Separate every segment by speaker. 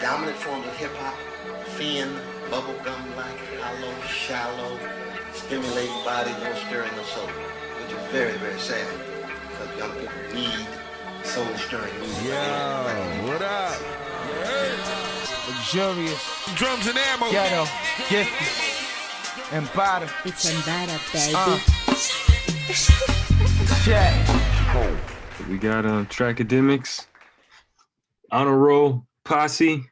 Speaker 1: dominant forms of hip hop, thin, bubblegum-like, hollow, shallow, stimulating body, no stirring, no soul, which is very, very sad because young people need soul-stirring music.
Speaker 2: Yo, what up? Luxurious.
Speaker 3: Drums and ammo.
Speaker 2: Ghetto. Gifted. Ammbaataa.
Speaker 4: It's Ammbaataa, baby.
Speaker 2: Check.
Speaker 3: We got Trackademicks, Honor Roll, Posse,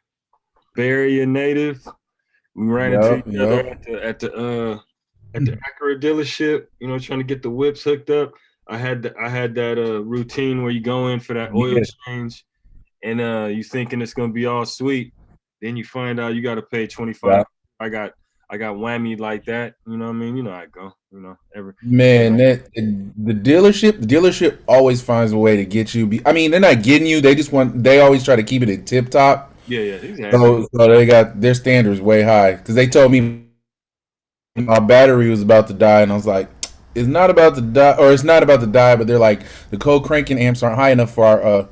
Speaker 3: Bay Area native. We ran into each other at the Acura dealership, you know, trying to get the whips hooked up. I had that routine where you go in for that oil change, and you thinking it's gonna be all sweet. Then you find out you got to pay $25. Yeah. I got whammied like that. You know what I mean? You know how I go. You know,
Speaker 5: the dealership always finds a way to get you. I mean, they're not getting you. They always try to keep it at tip top.
Speaker 3: Yeah, exactly.
Speaker 5: So they got their standards way high because they told me my battery was about to die, and I was like, it's not about to die, or it's not about to die, but they're like, the cold cranking amps aren't high enough for our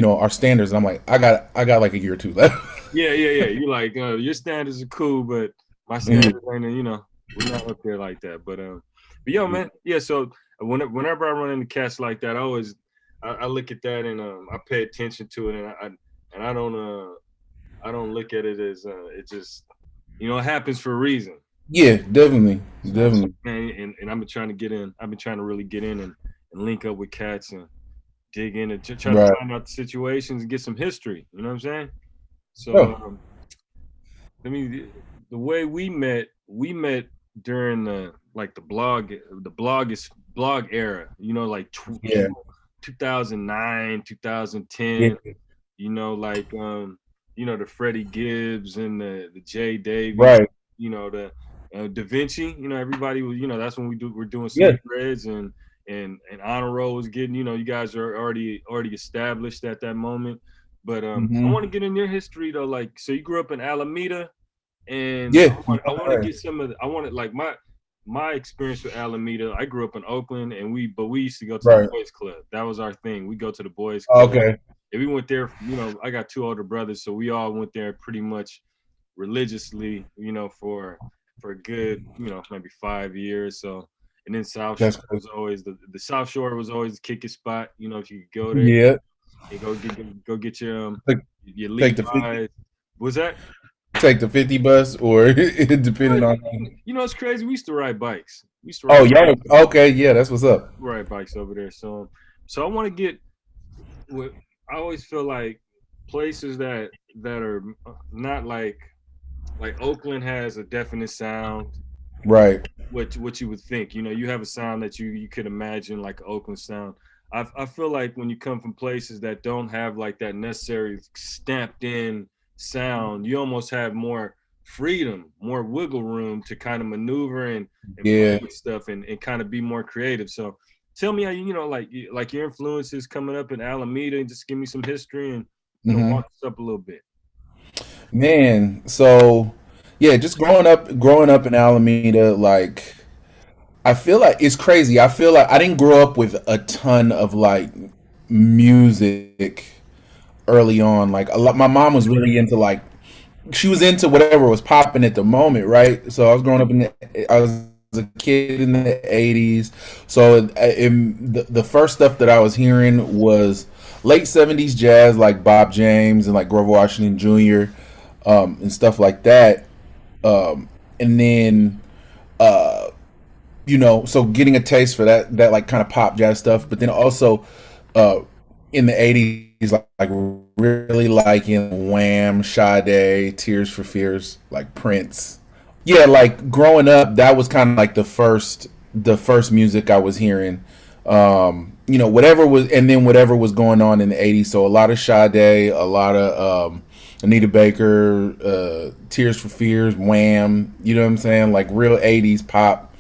Speaker 5: our standards. And I'm like, I got like a year or two left.
Speaker 3: Yeah. You're like, your standards are cool, but my standards ain't, we're not up there like that. But yo, man, yeah. So whenever I run into cats like that, I look at that and I pay attention to it, and I don't look at it as it just, it happens for a reason.
Speaker 5: Yeah, definitely.
Speaker 3: Man, and I've been trying to get in. I've been trying to really get in and link up with cats and dig in and try to find out the situations and get some history. You know what I'm saying? So, the way we met during the blog era. You know, like 2009, 2010. Yeah. The Freddie Gibbs and the Jay Davis.
Speaker 5: Right.
Speaker 3: The Da Vinci. Everybody was. That's when we're doing Sweet Reds and Honor Roll was getting. You guys are already established at that moment. But I want to get in your history though. Like, so you grew up in Alameda, and I want to get some of. I wanted like my experience with Alameda. I grew up in Oakland, and we used to go to the boys club. That was our thing. We go to the boys club.
Speaker 5: Okay.
Speaker 3: And we went there. I got two older brothers, so we all went there pretty much religiously. For a good maybe 5 years. So, and then South Shore was always the South Shore was always the kicking spot. If you could go there.
Speaker 5: Yeah.
Speaker 3: You go get your
Speaker 5: take the 50.
Speaker 3: Was that?
Speaker 5: Take the 50 bus, or it depended on.
Speaker 3: It's crazy. We used to ride bikes.
Speaker 5: Okay, yeah, that's what's up.
Speaker 3: Ride bikes over there. So I want to get. I always feel like places that are not like Oakland has a definite sound.
Speaker 5: Right.
Speaker 3: What you would think. You have a sound that you could imagine like an Oakland sound. I feel like when you come from places that don't have like that necessary stamped in sound, you almost have more freedom, more wiggle room to kind of maneuver and play with stuff and kind of be more creative. So tell me how like your influences coming up in Alameda, and just give me some history and walk us up a little bit.
Speaker 5: Man, so yeah, just growing up in Alameda, like I feel like it's crazy. I feel like I didn't grow up with a ton of like music early on. Like my mom was really into she was into whatever was popping at the moment, right? So I was growing up I was a kid in the 80s. So the first stuff that I was hearing was late 70s jazz, like Bob James and like Grover Washington Jr. And stuff like that. And then so getting a taste for that like kind of pop jazz stuff, but then also in the 80s, like really liking Wham, Sade, Tears for Fears, like Prince. Yeah, like growing up, that was kind of like the first music I was hearing. Whatever was going on in the 80s. So a lot of Sade, a lot of Anita Baker, Tears for Fears, Wham, you know what I'm saying? Like real 80s pop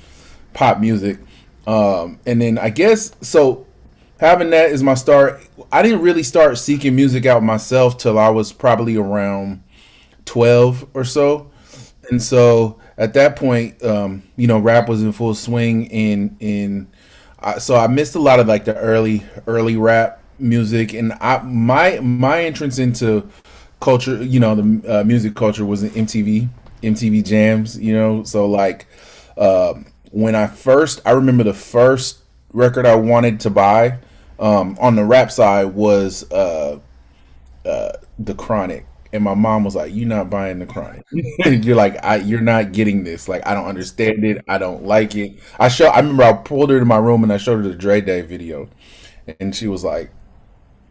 Speaker 5: music. And then I guess, so having that as my start, I didn't really start seeking music out myself till I was probably around 12 or so. And so at that point, rap was in full swing, so I missed a lot of like the early rap music. And my entrance into culture, the music culture was in MTV Jams, so like when I remember the first record I wanted to buy on the rap side was the Chronic, and my mom was like, "You're not buying the Chronic. You're like, you're not getting this. Like, I don't understand it. I don't like it." I remember I pulled her to my room and I showed her the Dre Day video, and she was like,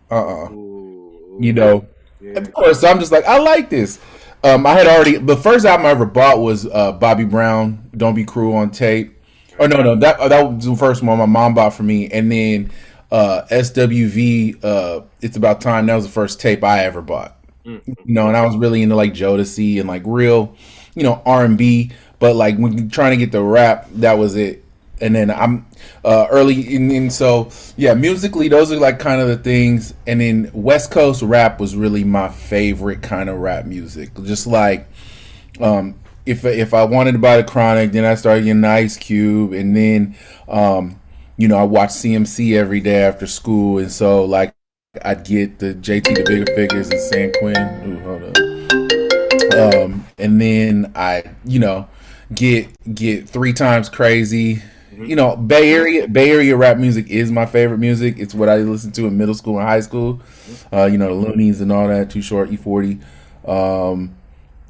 Speaker 5: you know.
Speaker 3: Yeah.
Speaker 5: Of course, so I'm just like, I like this. I had already the first album I ever bought was Bobby Brown, "Don't Be Cruel" on tape. Oh no, that was the first one my mom bought for me, and then SWV, "It's About Time." That was the first tape I ever bought. And I was really into like Jodeci and like real, R&B. But like when you're trying to get the rap, that was it. And then I'm early, and so yeah, musically those are like kind of the things. And then West Coast rap was really my favorite kind of rap music. Just like if I wanted to buy the Chronic, then I started getting Ice Cube, and then I watched CMC every day after school, and so like I'd get the JT the Bigger Figures and San Quinn. Ooh, hold up. And then I get Three Times Crazy. Bay Area rap music is my favorite music. It's what I listened to in middle school and high school. The Loonies and all that. Too Short, E40. And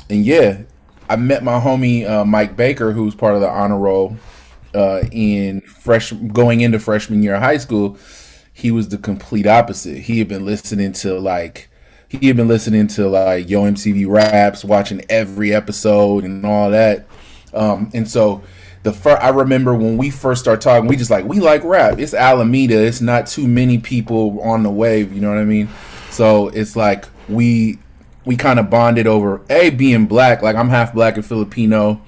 Speaker 5: yeah, I met my homie Mike Baker, who's part of the honor roll going into freshman year of high school. He was the complete opposite. He had been listening to like Yo MTV Raps, watching every episode and all that. And so I remember when we first started talking, we like rap. It's Alameda. It's not too many people on the wave. You know what I mean? So it's like we kind of bonded over being black. Like I'm half black and Filipino.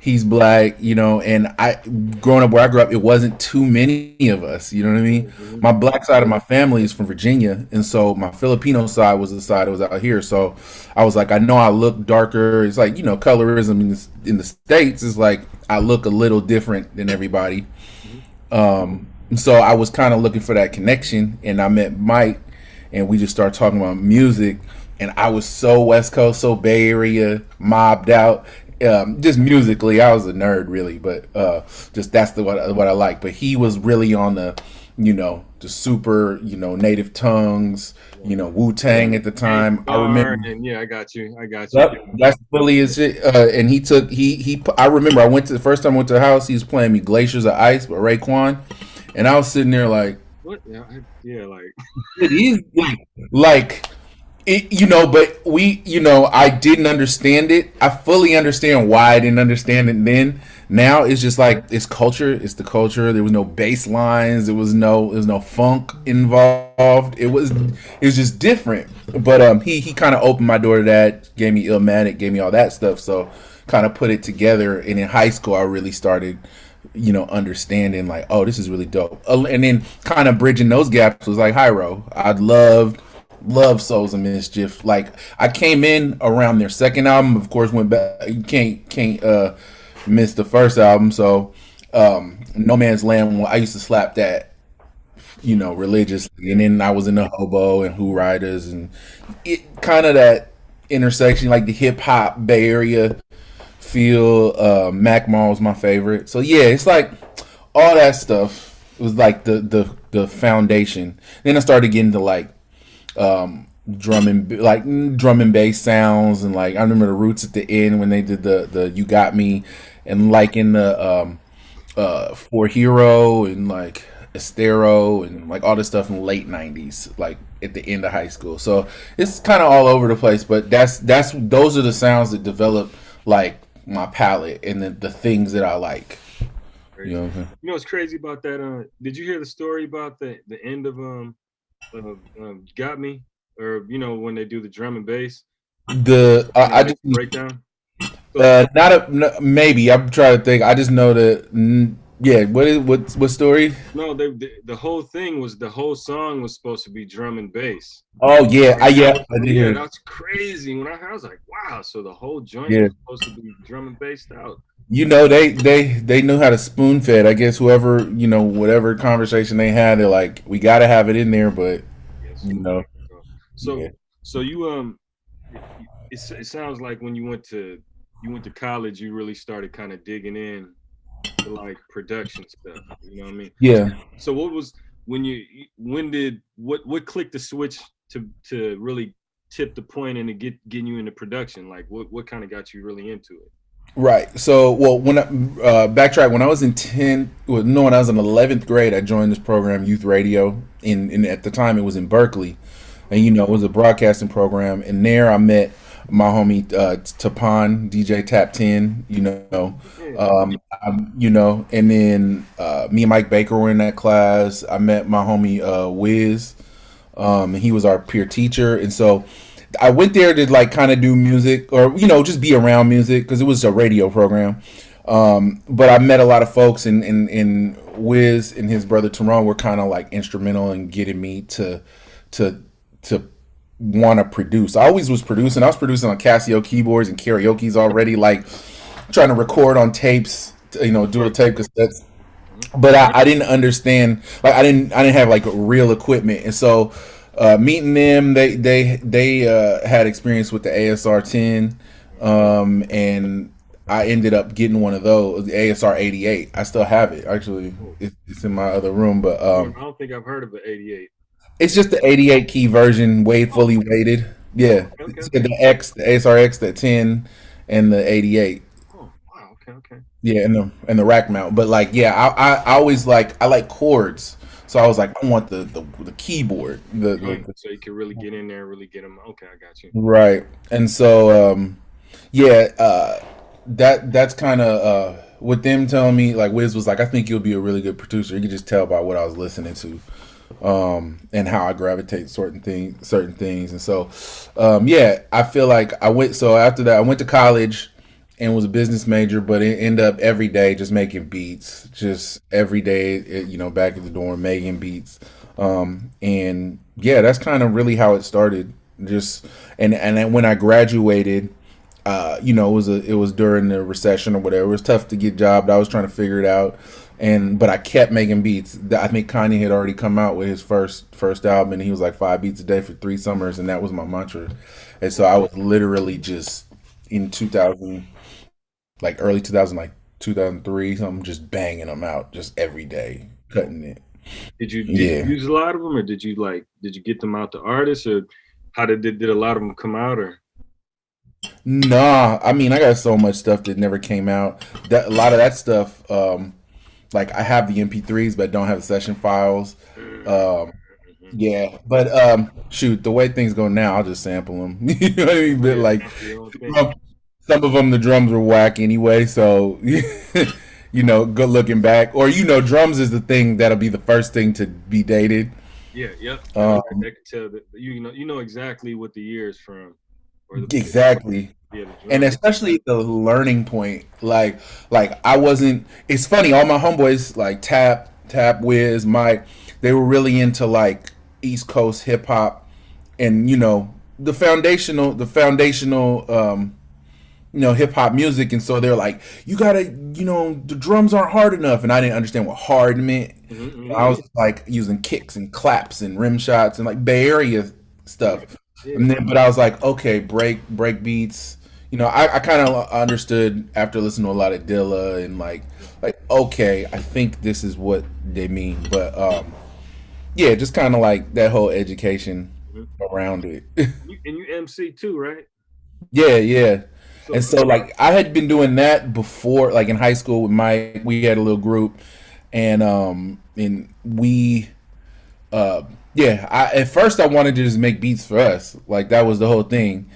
Speaker 5: He's black, and growing up where I grew up, it wasn't too many of us, you know what I mean? My black side of my family is from Virginia, and so my Filipino side was the side that was out here. So I was like, I know I look darker. It's like, colorism in the States is like I look a little different than everybody. So I was kind of looking for that connection, and I met Mike, and we just started talking about music, and I was so West Coast, so Bay Area, mobbed out. Just musically, I was a nerd, really, but just that's what I like. But he was really on the super, Native Tongues, Wu-Tang at the time. I remember.
Speaker 3: And yeah, I got you.
Speaker 5: Yep, that's really his shit. And I remember the first time I went to the house, he was playing me "Glaciers of Ice" by Raekwon, and I was sitting there like,
Speaker 3: what? Yeah, like
Speaker 5: it is like. But I didn't understand it. I fully understand why I didn't understand it then. Now it's just like it's culture. It's the culture. There was no bass lines. There was no funk involved. It was just different. But he kind of opened my door to that. Gave me Illmatic. Gave me all that stuff. So kind of put it together. And in high school, I really started understanding like, oh, this is really dope. And then kind of bridging those gaps was like Hyro. I love Souls of Mischief. Like I came in around their second album, of course went back. You can't miss the first album. So No Man's Land, I used to slap that religiously, and then I was in the Hobo and Who Riders, and it kind of that intersection, like the hip hop Bay Area feel. Mac Mall was my favorite. So yeah, it's like all that stuff was like the foundation. Then I started getting to like drum and bass sounds, and like I remember the Roots at the end when they did the You Got Me, and like in the For Hero and like Estero and like all this stuff in the late 90s, like at the end of high school. So it's kind of all over the place, but those are the sounds that develop like my palette and the things that I like.
Speaker 3: What's crazy about that? Did you hear the story about the end of Got Me, or when they do the drum and bass?
Speaker 5: I just
Speaker 3: breakdown.
Speaker 5: Maybe I'm trying to think. I just know that. Yeah, what story?
Speaker 3: No, the whole thing was the whole song was supposed to be drum and bass.
Speaker 5: Oh yeah, I did.
Speaker 3: Yeah, that's crazy. When I was like, wow, so the whole joint was supposed to be drum and bassed out.
Speaker 5: They knew how to spoon fed. I guess whoever whatever conversation they had, they're like, we got to have it in there, but
Speaker 3: So you it sounds like when you went to college, you really started kind of digging in to like production stuff. You know what I mean?
Speaker 5: Yeah.
Speaker 3: So what was when did what clicked the switch to really tip the point and to getting you into production? Like what kind of got you really into it?
Speaker 5: Right. So, well, when I backtrack, when I was in 10th, well, no, when I was in 11th grade, I joined this program, Youth Radio. In at the time, it was in Berkeley, and it was a broadcasting program. And there, I met my homie Tapan, DJ Tap 10.
Speaker 3: Yeah.
Speaker 5: And then me and Mike Baker were in that class. I met my homie Wiz. And he was our peer teacher, and so I went there to like kind of do music or just be around music because it was a radio program. But I met a lot of folks, and Wiz and his brother Teron were kind of like instrumental in getting me to to want to produce. I always was producing. I was producing on Casio keyboards and karaoke's already, like trying to record on tapes, dual tape cassettes. But I didn't understand, like I didn't have like real equipment, and so meeting them, they had experience with the ASR 10, and I ended up getting one of those, the ASR 88. I still have it actually. It's in my other room, but
Speaker 3: I don't think I've heard of the 88.
Speaker 5: it's just the 88 key version, fully weighted. Yeah,
Speaker 3: Okay,
Speaker 5: it's
Speaker 3: okay.
Speaker 5: the ASR X, the 10, and the 88.
Speaker 3: Oh, wow. Okay, okay.
Speaker 5: Yeah, and the rack mount. But like, yeah, I always I like chords, so I was like, I want the keyboard,
Speaker 3: Right. So you can really get in there and really get them. Okay, I got you.
Speaker 5: right. And so yeah, that's kind of with them telling me, like Wiz was like, I think you'll be a really good producer. You could just tell by what I was listening to, and how I gravitate certain things. And so yeah, I feel like I went. So after that, I went to college and was a business major, but it ended up every day just making beats, just every day, back at the dorm making beats. And yeah, that's kind of really how it started. Just and then when I graduated, it was during the recession or whatever. It was tough to get jobs. I was trying to figure it out, but I kept making beats. I think Kanye had already come out with his first album, and he was like 5 beats a day for 3 summers, and that was my mantra. And so I was literally just in 2000, like early 2000, like 2003, something, just banging them out just every day, cutting it.
Speaker 3: Did you
Speaker 5: Yeah.
Speaker 3: use a lot of them, or did you get them out to artists, or how did a lot of them come out, or?
Speaker 5: Nah, I mean, I got so much stuff that never came out. That a lot of that stuff, like I have the MP3s, but don't have the session files. Um, yeah, but shoot, the way things go now, I'll just sample them. You know what I mean? But
Speaker 3: Yeah,
Speaker 5: like,
Speaker 3: your own thing.
Speaker 5: some some of them, the drums were whack anyway. So, good looking back, or drums is the thing that'll be the first thing to be dated.
Speaker 3: Yeah, yep.
Speaker 5: Um,
Speaker 3: I could tell that you know exactly what the year is from, or the
Speaker 5: exactly.
Speaker 3: yeah, the
Speaker 5: And
Speaker 3: drum.
Speaker 5: especially the learning point, like I wasn't. It's funny, all my homeboys like Tap, Wiz, Mike, they were really into like East Coast hip hop, and the foundational hip hop music, and so they're like, you gotta, the drums aren't hard enough, and I didn't understand what hard meant. I was like using kicks and claps and rim shots and like Bay Area
Speaker 3: Right.
Speaker 5: stuff,
Speaker 3: Yeah.
Speaker 5: and then but I was like, okay, break beats. I kind of understood after listening to a lot of Dilla and like okay, I think this is what they mean, but yeah, just kind of like that whole education
Speaker 3: Mhm.
Speaker 5: around it.
Speaker 3: And you MC too, right?
Speaker 5: Yeah, yeah. And
Speaker 3: So
Speaker 5: so like I had been doing that before, like in high school with Mike. We had a little group, and we yeah. At first I wanted to just make beats for us, like that was the whole thing,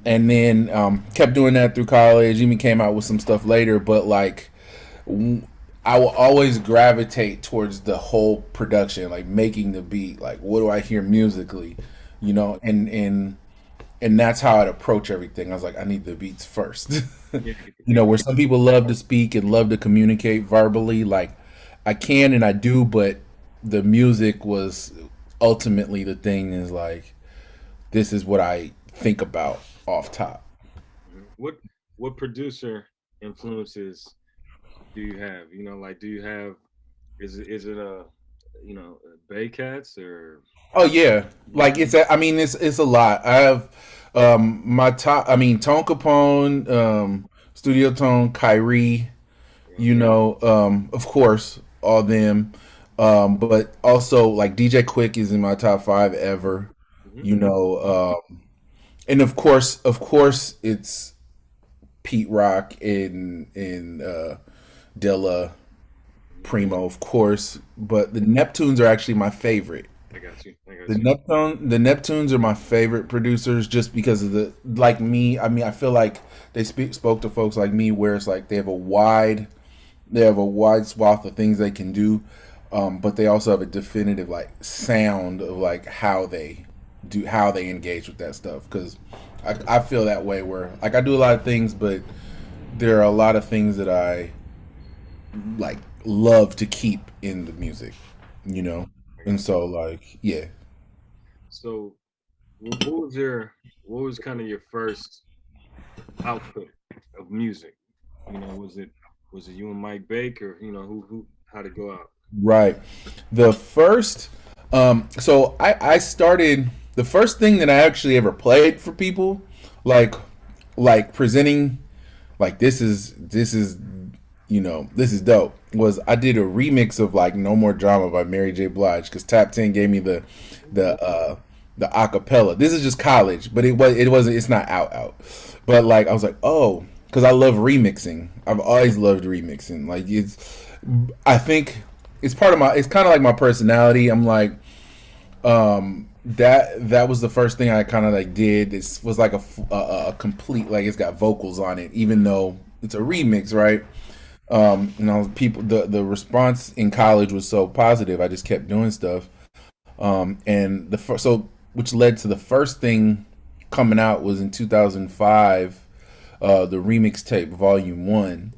Speaker 5: and then kept doing that through college. Even came out with some stuff later, but like I will always gravitate towards the whole production, like making the beat. Like what do I hear musically, and that's how I'd approach everything. I was like, I need the beats first.
Speaker 3: yeah, get the beat.
Speaker 5: Where some people love to speak and love to communicate verbally, like I can and I do, but the music was ultimately the thing. Is like this is what I think about off top.
Speaker 3: What producer influences do you have? Like do you have is it Bay Cats or
Speaker 5: Oh yeah, like I mean, it's a lot. I have my top. I mean, Tone Capone, Studio Tone, Kyrie. Of course, all them. But also like DJ Quick is in my top five ever.
Speaker 3: Mhm.
Speaker 5: You know, and of course, it's Pete Rock and Dilla Primo, of course. But the Neptunes are actually my favorite.
Speaker 3: I got you. I
Speaker 5: The
Speaker 3: got you.
Speaker 5: Neptunes are my favorite producers just because of the like me. I mean, I feel like they spoke to folks like me, where it's like they have a wide swath of things they can do, but they also have a definitive like sound of like how they engage with that stuff. Because I feel that way where like I do a lot of things, but there are a lot of things that I like love to keep in the music, you know.
Speaker 3: I
Speaker 5: And
Speaker 3: got you.
Speaker 5: so like yeah.
Speaker 3: So, what was kind of your first output of music? Was it you and Mike Baker? Who how'd it go out?
Speaker 5: Right. The first, so I started the first thing that I actually ever played for people, like, like presenting, like this is dope. Was I did a remix of like No More Drama by Mary J. Blige because Tap 10 gave me the acapella. This is just college, but it's not out. But like I was like, oh, because I love remixing. I've always loved remixing. Like I think it's part of my. It's kind of like my personality. I'm like that was the first thing I kind of like did. It was like a complete like it's got vocals on it, even though it's a remix, right? People the response in college was so positive. I just kept doing stuff. And the first, so which led to the first thing coming out was in 2005, the remix tape volume 1,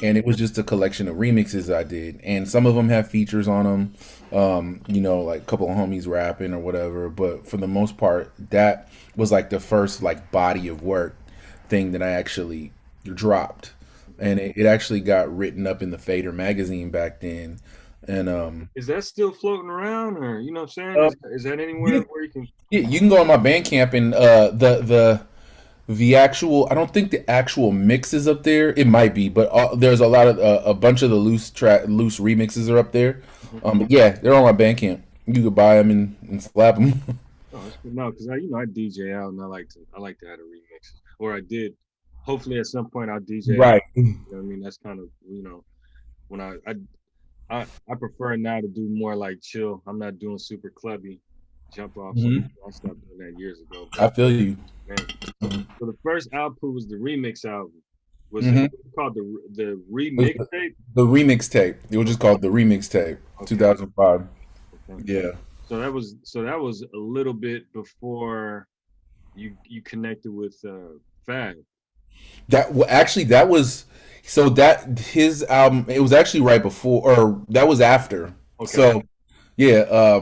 Speaker 5: and it was just a collection of remixes I did, and some of them have features on them, like a couple of homies rapping or whatever, but for the most part that was like the first like body of work thing that I actually dropped, and it actually got written up in the Fader magazine back then, and
Speaker 3: Is that still floating around, or you know what I'm saying?
Speaker 5: uh,
Speaker 3: Is that anywhere
Speaker 5: yeah,
Speaker 3: where you can?
Speaker 5: yeah, you can go on my Bandcamp and the actual. I don't think the actual mix is up there. It might be, but there's a lot of a bunch of the loose remixes are up there.
Speaker 3: Mhm.
Speaker 5: But yeah, they're on my Bandcamp. You could buy them and slap them.
Speaker 3: Oh, that's good. No, because I DJ out and I like to have the remixes, or I did. Hopefully, at some point I'll DJ out.
Speaker 5: Right.
Speaker 3: You know what I mean? That's kind of when I prefer now to do more like chill. I'm not doing super clubby jump off. So
Speaker 5: Mhm.
Speaker 3: I stopped doing that years ago.
Speaker 5: I
Speaker 3: But
Speaker 5: feel you.
Speaker 3: man, so the first output was the remix album. Was it
Speaker 5: Hmm.
Speaker 3: called the
Speaker 5: It was
Speaker 3: remix tape?
Speaker 5: the remix tape. It was just
Speaker 3: Okay,
Speaker 5: called the remix tape,
Speaker 3: okay,
Speaker 5: 2005.
Speaker 3: okay.
Speaker 5: Yeah.
Speaker 3: So that was a little bit before you connected with Fab.
Speaker 5: Actually that was so that his album. It was actually right before, or that was after.
Speaker 3: Okay.
Speaker 5: So yeah,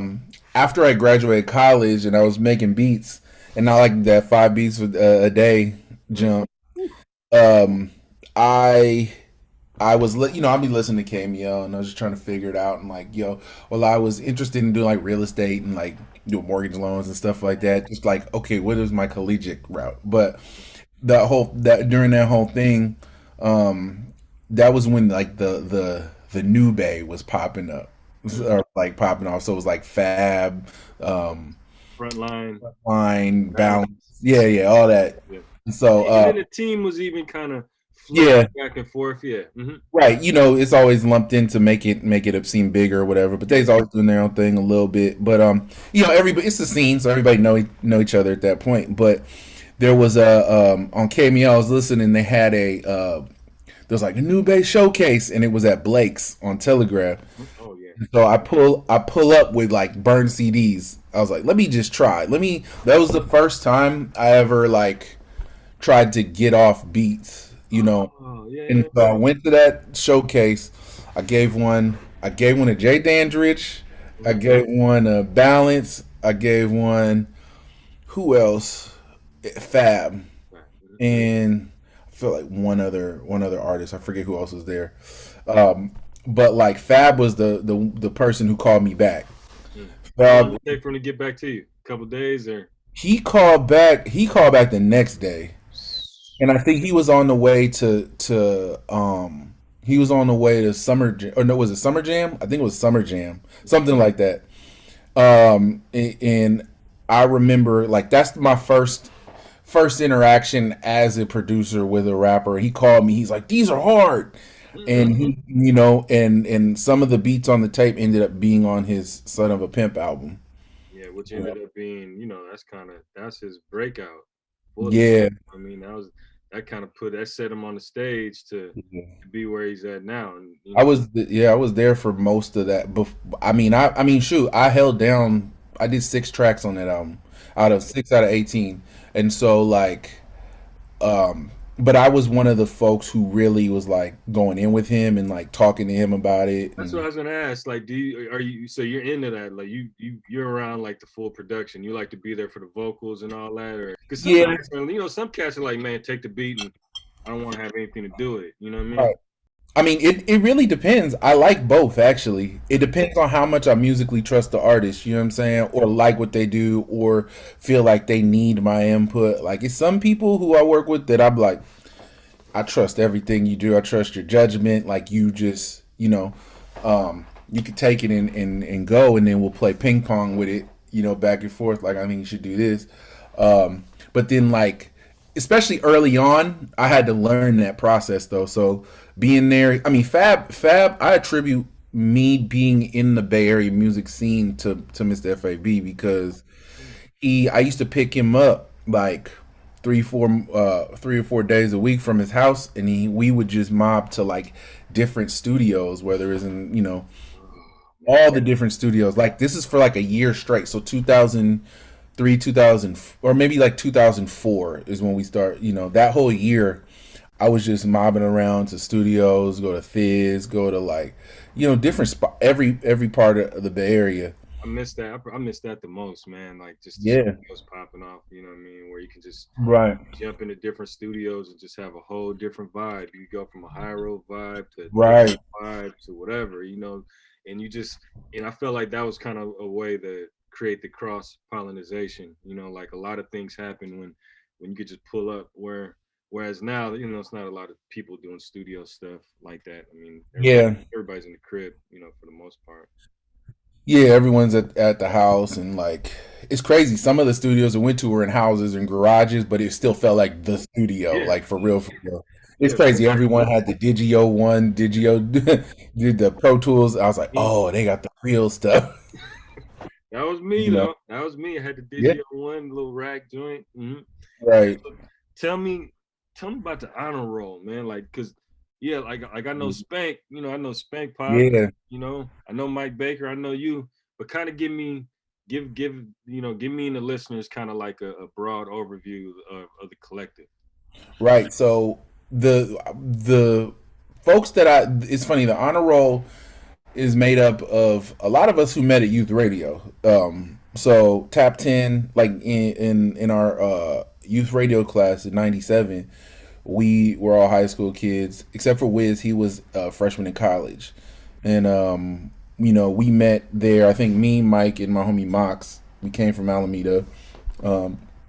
Speaker 5: after I graduated college and I was making beats, and not like that 5 beats a day
Speaker 3: Mhm.
Speaker 5: jump. Um, I I was I'll be listening to Cameo, and I was just trying to figure it out, and like well, I was interested in doing like real estate and like doing mortgage loans and stuff like that. Just like okay, what is my collegiate route? But that during that whole thing, that was when like the new bay was popping up,
Speaker 3: Mhm.
Speaker 5: or like popping off. So it was like Fab, um,
Speaker 3: Frontline
Speaker 5: Line, Balance,
Speaker 3: balance.
Speaker 5: yeah, all that.
Speaker 3: Yeah.
Speaker 5: So
Speaker 3: And then the team was even kind of flipping
Speaker 5: yeah,
Speaker 3: back and forth. Yeah.
Speaker 5: right. It's always lumped in to make it seem bigger or whatever. But they's always doing their own thing a little bit. But everybody, it's the scene, so everybody know each other at that point. But there was a on KML, I was listening. They had there's like a new bass showcase, and it was at Blake's on Telegraph.
Speaker 3: Oh yeah.
Speaker 5: So I pull up with like burned CDs. I was like, let me just try. That was the first time I ever like tried to get off beats.
Speaker 3: Oh yeah.
Speaker 5: And
Speaker 3: Yeah.
Speaker 5: so I went to that showcase. I gave one to Jay Dandridge. I
Speaker 3: Mhm.
Speaker 5: gave one a Balance. I gave one, who else? Fab.
Speaker 3: Right.
Speaker 5: And I feel like one other artist. I forget who else was there. Um, but like Fab was the person who called me back.
Speaker 3: How long did it take for him to get back to you? A couple days or?
Speaker 5: He called back. He called back the next day, and I think he was on the way he was on the way to Summer Jam, or no, was it Summer Jam? I think it was Summer Jam, something like that. And I remember like that's my first interaction as a producer with a rapper. He called me. He's like, "These are hard," and he, and some of the beats on the tape ended up being on his Son of a Pimp album.
Speaker 3: Yeah, which ended up being, that's his breakout.
Speaker 5: Yeah.
Speaker 3: I mean, that set him on the stage to be where he's at now. And
Speaker 5: I was there for most of that. Shoot, I held down. I did 6 tracks on that album, out of 18, and so like, but I was one of the folks who really was like going in with him and like talking to him about it.
Speaker 3: That's what I was gonna ask. Like, so you're into that? Like, you're around like the full production. You like to be there for the vocals and all that, or because some cats are like, man, take the beat and I don't want to have anything to do with it. You know what I mean?
Speaker 5: Right. I mean, it really depends. I like both, actually. It depends on how much I musically trust the artist, you know what I'm saying? Or like what they do, or feel like they need my input. Like, it's some people who I work with that I'm like, I trust everything you do. I trust your judgment. Like, you just, you can take it and go, and then we'll play ping pong with it, back and forth. Like, I think you should do this. But then, like, especially early on, I had to learn that process, though. So being there, I mean, Fab, I attribute me being in the Bay Area music scene to Mr. F.A.B. because I used to pick him up like 3 or 4 days a week from his house, and we would just mob to like different studios, whether it's in, all the different studios. Like, this is for like a year straight. So 2003, 2000, or maybe like 2004 is when we start, that whole year I was just mobbing around to studios, go to Fizz, go to like, different spot, every part of the Bay Area.
Speaker 3: I miss that. I miss that the most, man. Like, just studios popping off, you know what I mean? Where you can just jump into different studios and just have a whole different vibe. You go from a high road vibe to vibe to whatever, and I felt like that was kind of a way to create the cross pollination. Like, a lot of things happen when you could just pull up. Whereas now, it's not a lot of people doing studio stuff like that. I mean, everybody's in the crib, for the most part.
Speaker 5: Yeah, everyone's at the house, and like, it's crazy. Some of the studios I went to were in houses and garages, but it still felt like the studio, like for real, for real. It's crazy. Everyone had the Digio did the Pro Tools. I was like, oh, they got the real stuff.
Speaker 3: That was me, though. That was me. I had the Digio One little rack joint. Mm-hmm.
Speaker 5: Right.
Speaker 3: So tell me about the honor roll, man. Like, cause like I know Spank. I know Spank Pop.
Speaker 5: Yeah.
Speaker 3: I know Mike Baker. I know you. But kind of give me and the listeners kind of like a broad overview of the collective.
Speaker 5: Right. So the folks it's funny, the honor roll is made up of a lot of us who met at youth radio. So Tap 10, like in our youth radio class in '97, we were all high school kids except for Wiz. He was a freshman in college, and we met there. I think me, Mike, and my homie Mox. We came from Alameda.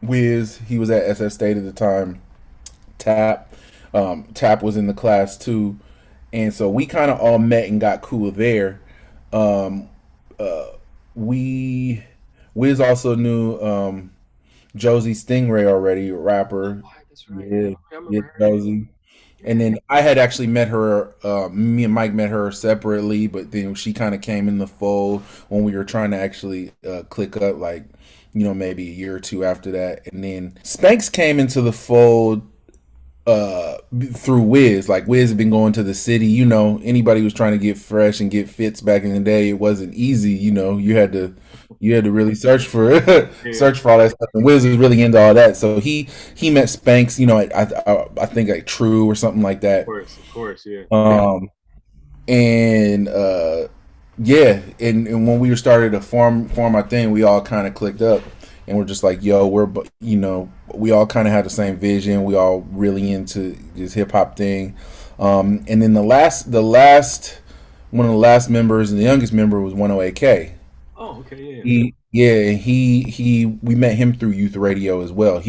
Speaker 5: Wiz, he was at SF State at the time. Tap was in the class too, and so we kind of all met and got cool there. Wiz also knew Josie Stingray already, a rapper.
Speaker 3: That's right.
Speaker 5: Yeah, Josie. And then I had actually met her. Me and Mike met her separately, but then she kind of came in the fold when we were trying to actually click up, like, maybe a year or two after that. And then Spanks came into the fold through Wiz. Like, Wiz had been going to the city. Anybody who was trying to get fresh and get fits back in the day, it wasn't easy. You had to really search for all that stuff. And Wiz was really into all that. So he met Spanks, I think like True or something like that.
Speaker 3: Of course, yeah.
Speaker 5: And and when we started to form our thing, we all kind of clicked up. And we're just like, yo, we all kind of had the same vision. We all really into this hip hop thing. And then the last one of the last members and the youngest member was 108K.
Speaker 3: Oh, okay, yeah.
Speaker 5: We met him through youth radio as well.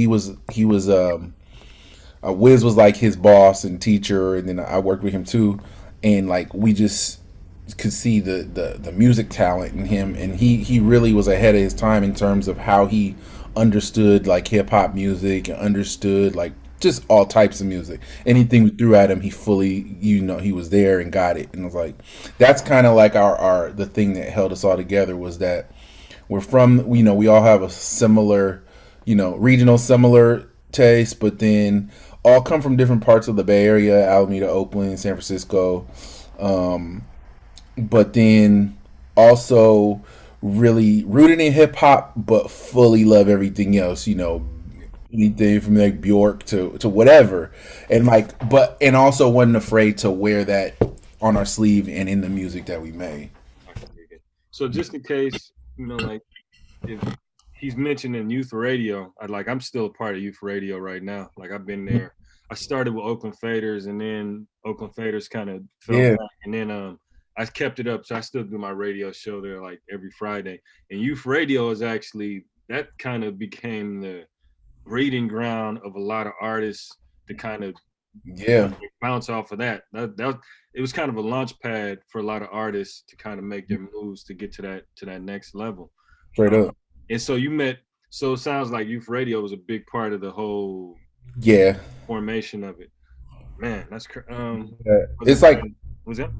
Speaker 5: Wiz was like his boss and teacher, and then I worked with him too, and like we just could see the music talent in him, and he really was ahead of his time in terms of how he understood like hip hop music and understood like just all types of music. Anything we threw at him, he fully, he was there and got it. And it was like that's kind of like our the thing that held us all together was that we're from, we all have a similar, regional similar taste, but then all come from different parts of the Bay Area, Alameda, Oakland, San Francisco. But then also really rooted in hip hop, but fully love everything else, anything from like Bjork to whatever. And and also wasn't afraid to wear that on our sleeve and in the music that we made.
Speaker 3: So just in case, like if he's mentioning youth radio, I'm still a part of youth radio right now. Like I've been there. I started with Oakland Faders, and then Oakland Faders kind of fell back, and then I kept it up, so I still do my radio show there like every Friday. And youth radio is actually, that kind of became the breeding ground of a lot of artists to kind of bounce off of that. It was kind of a launch pad for a lot of artists to kind of make their moves to get to that next level.
Speaker 5: Straight up.
Speaker 3: And so so it sounds like youth radio was a big part of the whole formation of it. Man, that's
Speaker 5: it's like,
Speaker 3: was that?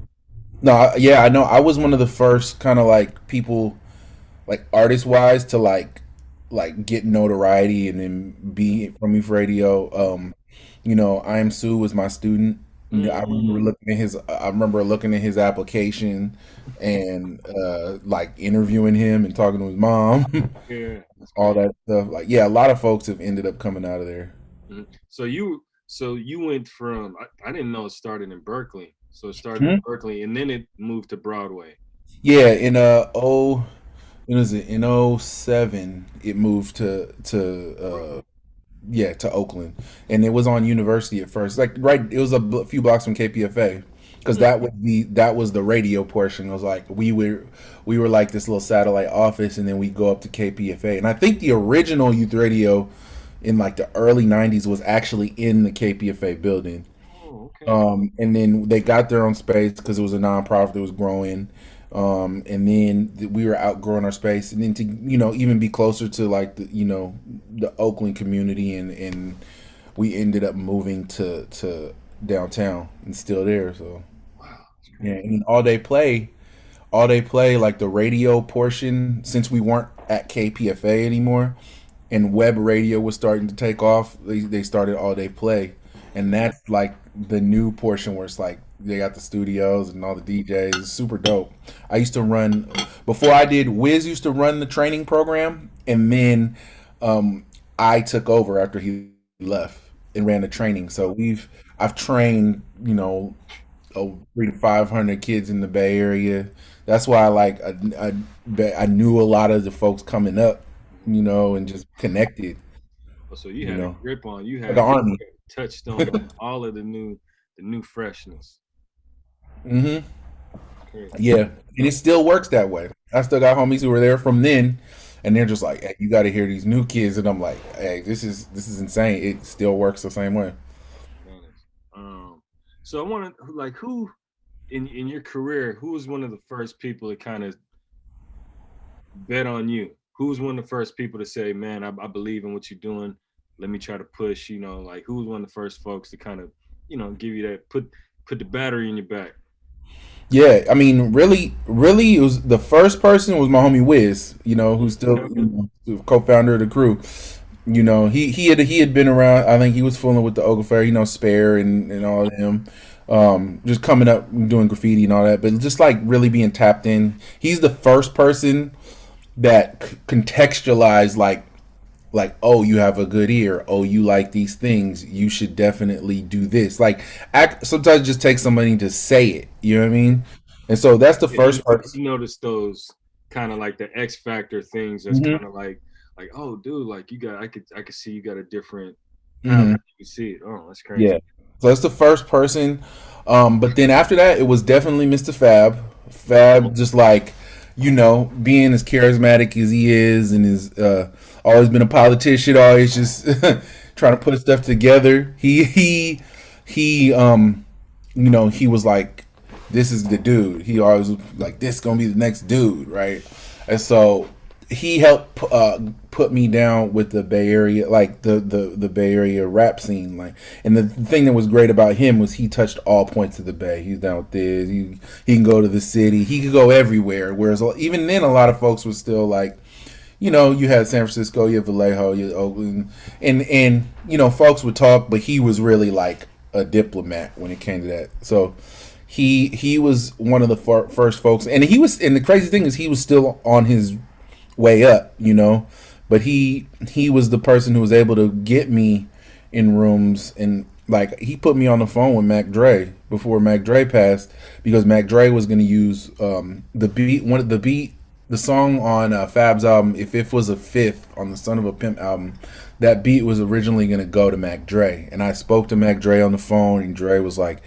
Speaker 5: No, yeah, I know. I was one of the first kind of like people, like artist wise, to like get notoriety and then be from youth radio. I Am Sue was my student. I remember looking at his application and like interviewing him and talking to his mom.
Speaker 3: Yeah,
Speaker 5: all that stuff. Like, yeah, a lot of folks have ended up coming out of there.
Speaker 3: So you went from, I didn't know it started in Berkeley. So it started in Berkeley, and then it moved to Broadway.
Speaker 5: Yeah, in in 07 it moved to Oakland, and it was on University at first. Like it was a few blocks from KPFA, because that was the radio portion. It was like we were like this little satellite office, and then we go up to KPFA. And I think the original youth radio in like the early 90s was actually in the KPFA building. And then they got their own space because it was a nonprofit that was growing. And then we were outgrowing our space, and then to even be closer to like the Oakland community, and we ended up moving to downtown and still there. So yeah, and all day play like the radio portion, since we weren't at KPFA anymore and web radio was starting to take off, they started all day play. And that's like the new portion where it's like they got the studios and all the DJs. It's super dope. I used to run, before I did, Wiz used to run the training program, and then I took over after he left and ran the training. So I've trained 300 to 500 kids in the Bay Area. That's why I knew a lot of the folks coming up, and just connected.
Speaker 3: So you had a grip on, you had
Speaker 5: the army.
Speaker 3: Touched on all of the new freshness.
Speaker 5: Yeah, and it still works that way. I still got homies who were there from then, and they're just like, "Hey, you got to hear these new kids," and I'm like, "Hey, this is insane." It still works the same way.
Speaker 3: So I want to, like, who in your career, who was one of the first people to kind of bet on you? Who was one of the first people to say, "Man, I believe in what you're doing. Let me try to push," like who was one of the first folks to kind of, give you that, put the battery in your back?
Speaker 5: Yeah, I mean, really, it was the first person was my homie Wiz, who's still co-founder of the crew. He had been around. I think he was fooling with the Oakland Fair, Spare and all of them, just coming up doing graffiti and all that, but just like really being tapped in. He's the first person that contextualized like, oh, you have a good ear. Oh, you like these things. You should definitely do this. Like, sometimes it just takes somebody to say it. You know what I mean? And so that's the first part.
Speaker 3: You notice those kind of like the X factor things. That's kind of like, oh, dude, like I could see you got a different. You see it. Oh, that's crazy.
Speaker 5: Yeah. So that's the first person. But then after that, it was definitely Mistah F.A.B. Fab, just like, being as charismatic as he is, and is always been a politician, always just trying to put stuff together. He was like, this is the dude. He always was like, this gonna be the next dude, right? And so he helped put me down with the Bay Area, like the Bay Area rap scene, like. And the thing that was great about him was he touched all points of the Bay. He's down with this. He can go to the city. He could go everywhere. Whereas even then, a lot of folks was still like, you had San Francisco, you have Vallejo, you have Oakland, and folks would talk, but he was really like a diplomat when it came to that. So he was one of the first folks, and the crazy thing is he was still on his way up, but he was the person who was able to get me in rooms, and like he put me on the phone with Mac Dre before Mac Dre passed, because Mac Dre was going to use the song on Fab's album, If It Was a Fifth, on the Son of a Pimp album. That beat was originally going to go to Mac Dre, and I spoke to Mac Dre on the phone, and Dre was like,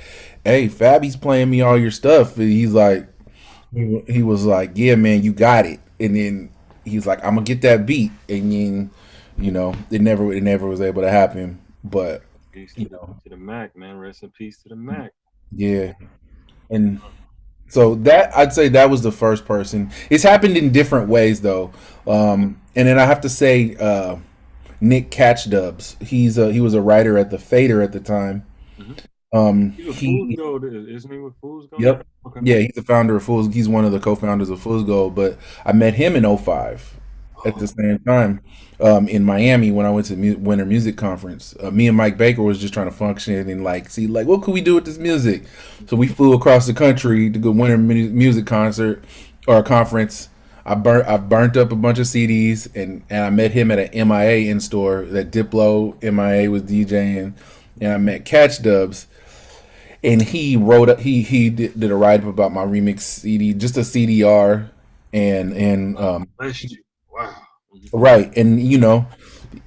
Speaker 5: hey, Fabby's playing me all your stuff. And he's like, he was like, yeah, man, you got it. And then he's like, I'm gonna get that beat. And then, it never was able to happen. But
Speaker 3: to the Mac, man, rest in peace to the Mac.
Speaker 5: Yeah. And so I'd say that was the first person. It's happened in different ways though. And then I have to say, Nick Catchdubs. He was a writer at the Fader at the time.
Speaker 3: He's a Fool's Gold, isn't he? With Fool's Gold?
Speaker 5: Yep.
Speaker 3: Okay.
Speaker 5: Yeah, he's the founder of Fool's. He's one of the co-founders of Fool's Gold. But I met him in 05 at the same time in Miami when I went to Winter Music Conference. Me and Mike Baker was just trying to function and see what could we do with this music. So we flew across the country to go Winter Music concert or conference. I burnt up a bunch of CDs, and I met him at an MIA in store that Diplo MIA was DJing, and I met Catchdubs. And he did a write up about my remix CD, just a CDR, and
Speaker 3: wow,
Speaker 5: right. And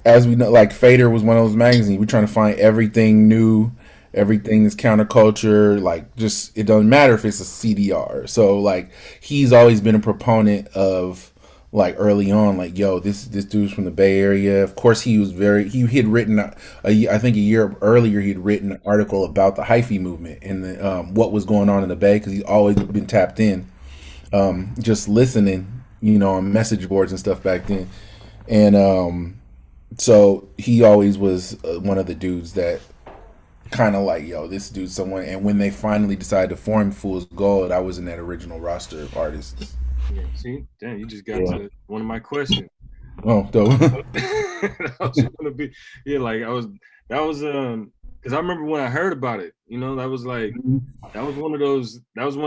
Speaker 5: as we know, like Fader was one of those magazines. We're trying to find everything new, everything is counterculture. Like, just it doesn't matter if it's a CDR. So like he's always been a proponent of, like, early on, like, yo, this dude's from the Bay Area. Of course, he had written, I think a year earlier, he'd written an article about the hyphy movement and what was going on in the Bay, because he's always been tapped in, just listening, on message boards and stuff back then. And so he always was one of the dudes that kind of like, yo, this dude's someone. And when they finally decided to form Fool's Gold, I was in that original roster of artists.
Speaker 3: Yeah, see, damn, you just got to one of my questions.
Speaker 5: Oh, dope.
Speaker 3: That was gonna be, that was because I remember when I heard about it, that was like, that was one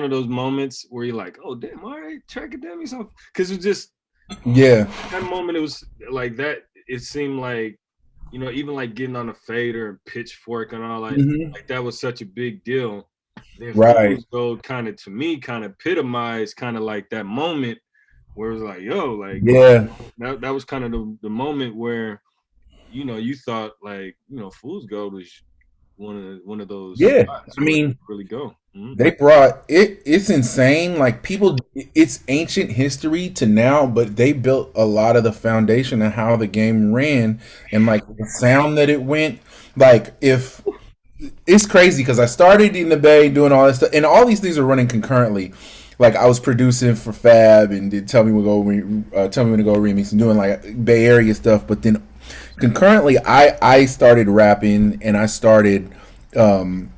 Speaker 3: of those moments where you're like, oh damn, all right, Trackademicks, because it was just, that moment, it was like that. It seemed like, even like getting on a Fader and Pitchfork and all that, like that was such a big deal. Then
Speaker 5: right.
Speaker 3: Fool's Gold kind of, to me, kind of epitomized kind of like that moment where it was like, yo, like, that was kind of the moment where, you thought like, Fool's Gold was one of those.
Speaker 5: I mean,
Speaker 3: really go.
Speaker 5: They brought it. It's insane. Like, people, it's ancient history to now, but they built a lot of the foundation of how the game ran and like the sound that it went. Like, if it's crazy because I started in the Bay doing all this stuff, and all these things are running concurrently. Like, I was producing for Fab and did Tell Me When to Go remix and doing like Bay Area stuff, but then concurrently I started rapping and I started my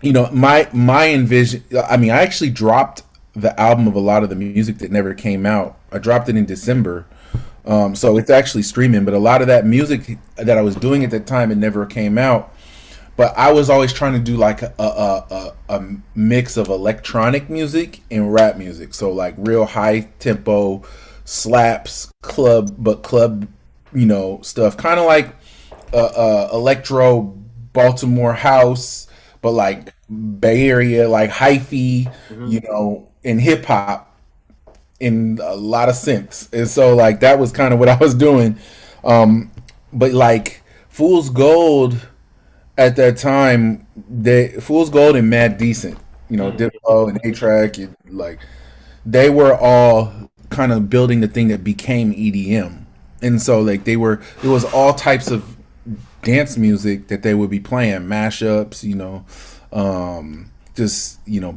Speaker 5: envision. I mean, I actually dropped the album of a lot of the music that never came out. I dropped it in December, so it's actually streaming. But a lot of that music that I was doing at that time, it never came out. But I was always trying to do like a mix of electronic music and rap music. So like real high tempo slaps, club, stuff. Kind of like electro Baltimore house, but like Bay Area, like hyphy, and hip hop in a lot of synths. And so like that was kind of what I was doing. But like Fool's Gold at that time, Fool's Gold and Mad Decent, Diplo and A-Track, and like they were all kind of building the thing that became EDM. And so like it was all types of dance music that they would be playing, mashups,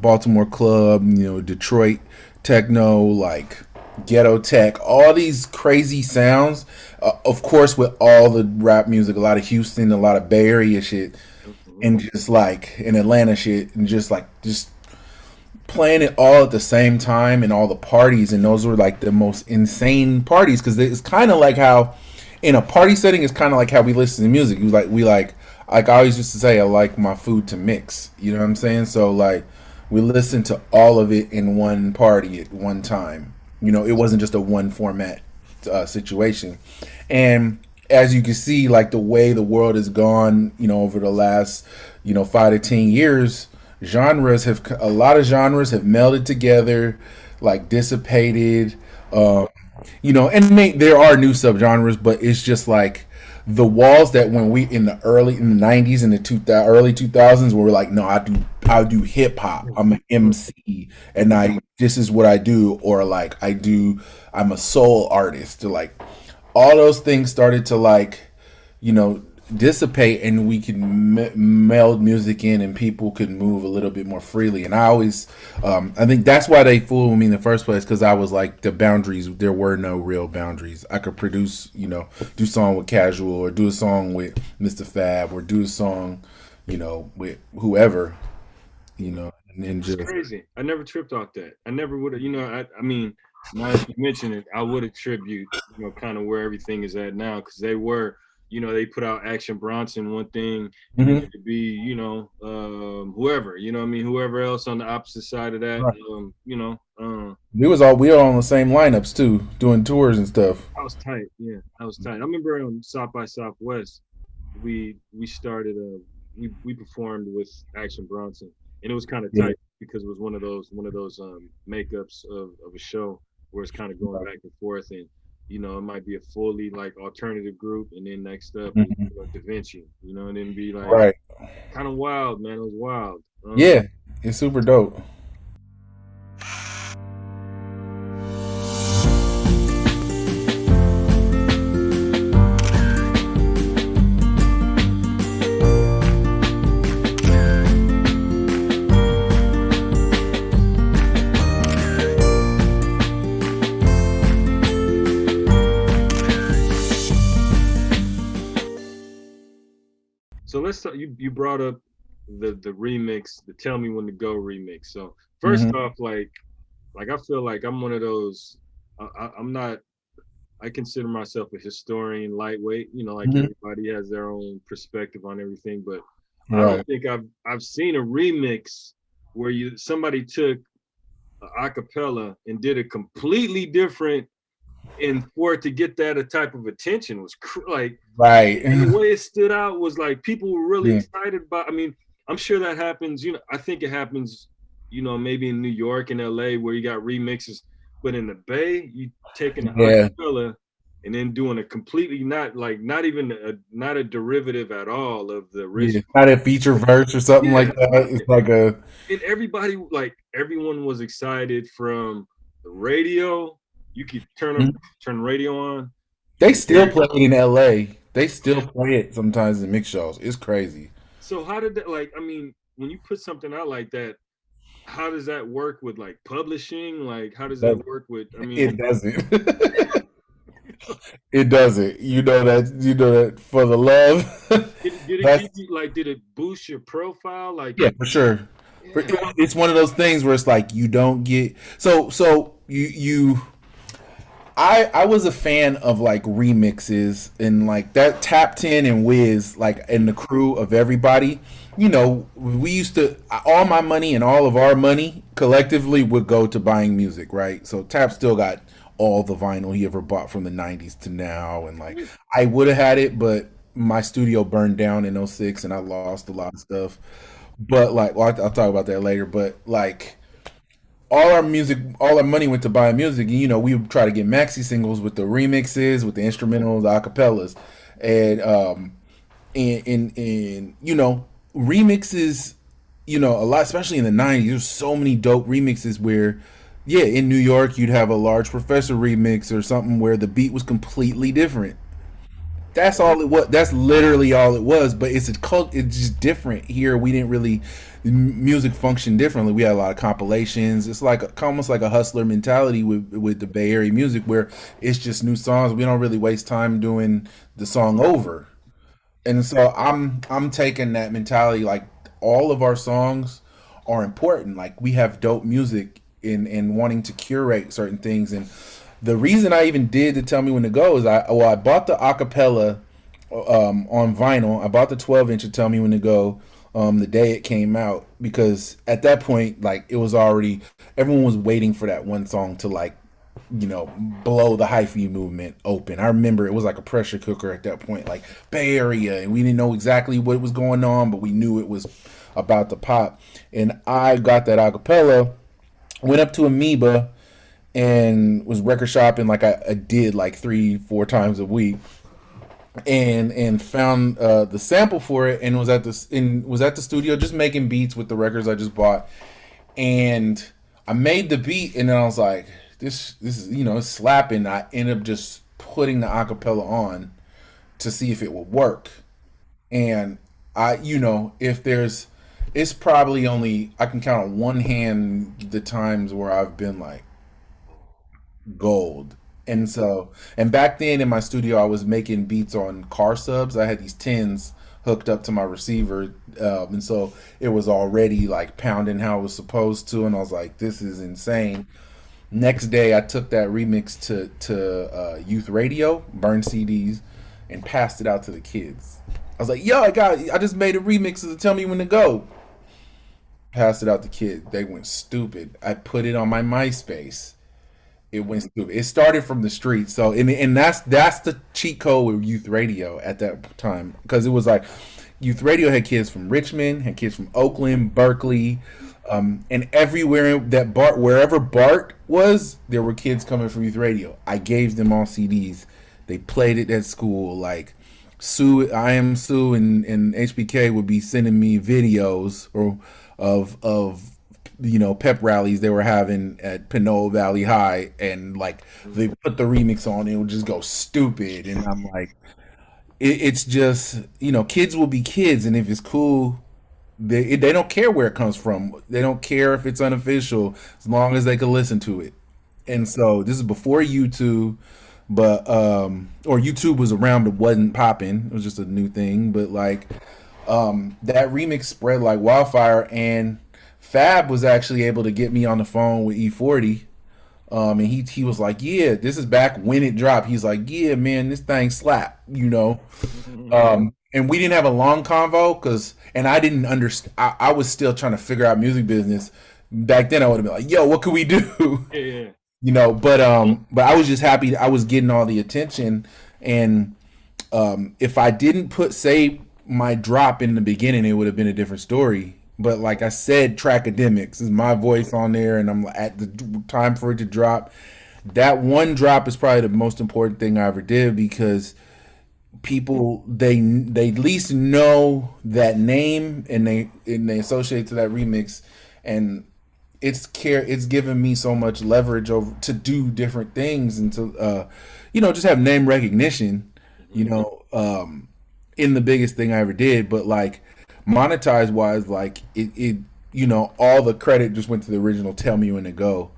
Speaker 5: Baltimore club, Detroit techno, like ghetto tech, all these crazy sounds. Of course, with all the rap music, a lot of Houston, a lot of Bay Area shit, and just like in Atlanta shit, and just playing it all at the same time and all the parties. And those were like the most insane parties, because it's kind of like how in a party setting, it's kind of like how we listen to music. Like I always used to say, I like my food to mix. You know what I'm saying? So like we listened to all of it in one party at one time. It wasn't just a one format situation. And as you can see, like the way the world has gone, over the last 5 to 10 years, a lot of genres have melded together, like dissipated. There are new subgenres, but it's just like the walls that when we in the 90s and the early 2000s, where we're like, no, I do hip hop. I'm an MC, and this is what I do, or like I'm a soul artist. Like all those things started to dissipate, and we could meld music in, and people could move a little bit more freely. And I think that's why they fooled me in the first place, because I was like, the boundaries, there were no real boundaries. I could produce, do a song with Casual, or do a song with Mr. F.A.B, or do a song, with whoever, and then just
Speaker 3: crazy. I never tripped off that. I never would have, I mean, now that you mention it, I would attribute, kind of where everything is at now, because they were, they put out Action Bronson, one thing, and it could be, whoever, whoever else on the opposite side of that,
Speaker 5: right. We were on the same lineups too, doing tours and stuff.
Speaker 3: I was tight, yeah, I was tight. I remember on South by Southwest, we started, we performed with Action Bronson, and it was kind of tight because it was one of those makeups of a show where it's kind of going back and forth, and it might be a fully like alternative group, and then next up is, Da Vinci, and then be like kind of wild, man. It was wild.
Speaker 5: Yeah, it's super dope.
Speaker 3: So let's talk, you brought up the remix, the Tell Me When to Go remix. So first off, like I feel like I'm one of those, I'm not, I consider myself a historian, lightweight, like everybody has their own perspective on everything, but I don't think I've seen a remix where somebody took a cappella and did a completely different, and for it to get that type of attention was
Speaker 5: right.
Speaker 3: And the way it stood out was like people were really excited about. I mean, I'm sure that happens. I think it happens. Maybe in New York and LA where you got remixes, but in the Bay, you taking a acapella and then doing a completely not a derivative at all of the original.
Speaker 5: Not a feature verse or something like that. It's like a.
Speaker 3: And everyone was excited from the radio. You could turn the radio on.
Speaker 5: They still play it in LA. They still play it sometimes in mix shows. It's crazy.
Speaker 3: So how did that, when you put something out like that, how does that work with like publishing? Like, how does that work with,
Speaker 5: it doesn't. It doesn't. You know that for the love.
Speaker 3: Did it boost your profile? Like,
Speaker 5: yeah, for sure. Yeah. It's one of those things where it's like you don't get so you I was a fan of like remixes and like that Tap 10 and Wiz, like, and the crew of everybody. We used to, all my money and all of our money collectively would go to buying music, right? So Tap still got all the vinyl he ever bought from the 90s to now, and like I would have had it, but my studio burned down in '06 and I lost a lot of stuff. But like, well, I'll talk about that later. But like, all our money went to buying music. And, we would try to get maxi singles with the remixes, with the instrumentals, the acapellas, and remixes you know, a lot, especially in the '90s. There's so many dope remixes where, yeah, in New York you'd have a Large Professor remix or something where the beat was completely different. That's all it was. That's literally all it was. But it's a cult. It's just different here. We didn't really music function differently. We had a lot of compilations. It's like almost like a hustler mentality with the Bay Area music, where it's just new songs. We don't really waste time doing the song over. And so I'm taking that mentality. Like all of our songs are important. Like we have dope music in wanting to curate certain things. And the reason I even did to Tell Me When to Go is I bought the acapella on vinyl. I bought the 12 inch to Tell Me When to Go the day it came out, because at that point, like, it was already, everyone was waiting for that one song to, like, you know, blow the hyphy movement open. I remember it was like a pressure cooker at that point, like Bay Area, and we didn't know exactly what was going on, but we knew it was about to pop. And I got that acapella, went up to Amoeba, and was record shopping like I did like 3-4 times a week, and found the sample for it, and was at the studio just making beats with the records I just bought. And I made the beat, and then I was like, this is, you know, it's slapping. I ended up just putting the acapella on to see if it would work. And you know, if there's, it's probably only, I can count on one hand the times where I've been like gold. And so, and back then in my studio, I was making beats on car subs. I had these tins hooked up to my receiver, and so it was already like pounding how it was supposed to. And I was like, this is insane. Next day, I took that remix to youth radio, burned CDs, and passed it out to the kids. I was like, yo, I just made a remix to Tell Me When to Go. Passed it out to kids. They went stupid. I put it on my MySpace. It went stupid. It started from the streets. So and that's the cheat code with youth radio at that time, because it was like youth radio had kids from Richmond, had kids from Oakland, Berkeley, and everywhere that wherever Bart was, there were kids coming from youth radio. I gave them all CDs. They played it at school. Like Sue, I Am Sue, and HBK would be sending me videos or of you know, pep rallies they were having at Pinole Valley High, and like they put the remix on, it would just go stupid. And I'm like, it's just, you know, kids will be kids, and if it's cool, they don't care where it comes from. They don't care if it's unofficial, as long as they can listen to it. And so this is before YouTube, but or YouTube was around but wasn't popping. It was just a new thing. But like that remix spread like wildfire, and Fab was actually able to get me on the phone with E40. And he was like, yeah, this is back when it dropped. He's like, yeah, man, this thing slap, you know. And we didn't have a long convo, and I didn't understand. I was still trying to figure out music business. Back then I would have been like, yo, what could we do?
Speaker 3: Yeah.
Speaker 5: You know, but I was just happy I was getting all the attention. And if I didn't say my drop in the beginning, it would have been a different story. But like I said, Trackademicks is my voice on there, and I'm at the time for it to drop. That one drop is probably the most important thing I ever did, because people, they at least know that name, and they associate to that remix, and it's given me so much leverage over to do different things, and to you know, just have name recognition, you know, in the biggest thing I ever did. But like monetize wise, like it you know, all the credit just went to the original Tell Me When to Go.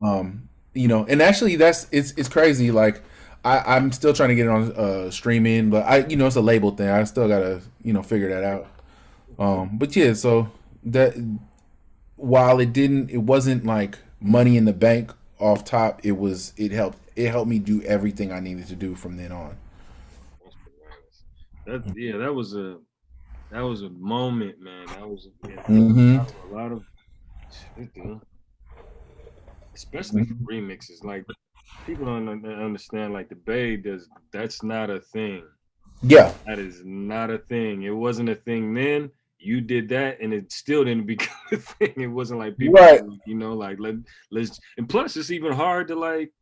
Speaker 5: You know, and actually it's crazy. Like I'm still trying to get it on streaming, but you know, it's a label thing. I still gotta, you know, figure that out. But yeah, so that, while it wasn't like money in the bank off top, it helped me do everything I needed to do from then on.
Speaker 3: That was a moment, man. That was
Speaker 5: Hmm.
Speaker 3: a lot of shit, dude. Especially for remixes. Like, people don't understand, like, the Bay that's not a thing.
Speaker 5: Yeah.
Speaker 3: That is not a thing. It wasn't a thing then. You did that, and it still didn't become a thing. It wasn't like people,
Speaker 5: Right.
Speaker 3: you know, like let's. And plus, it's even hard to like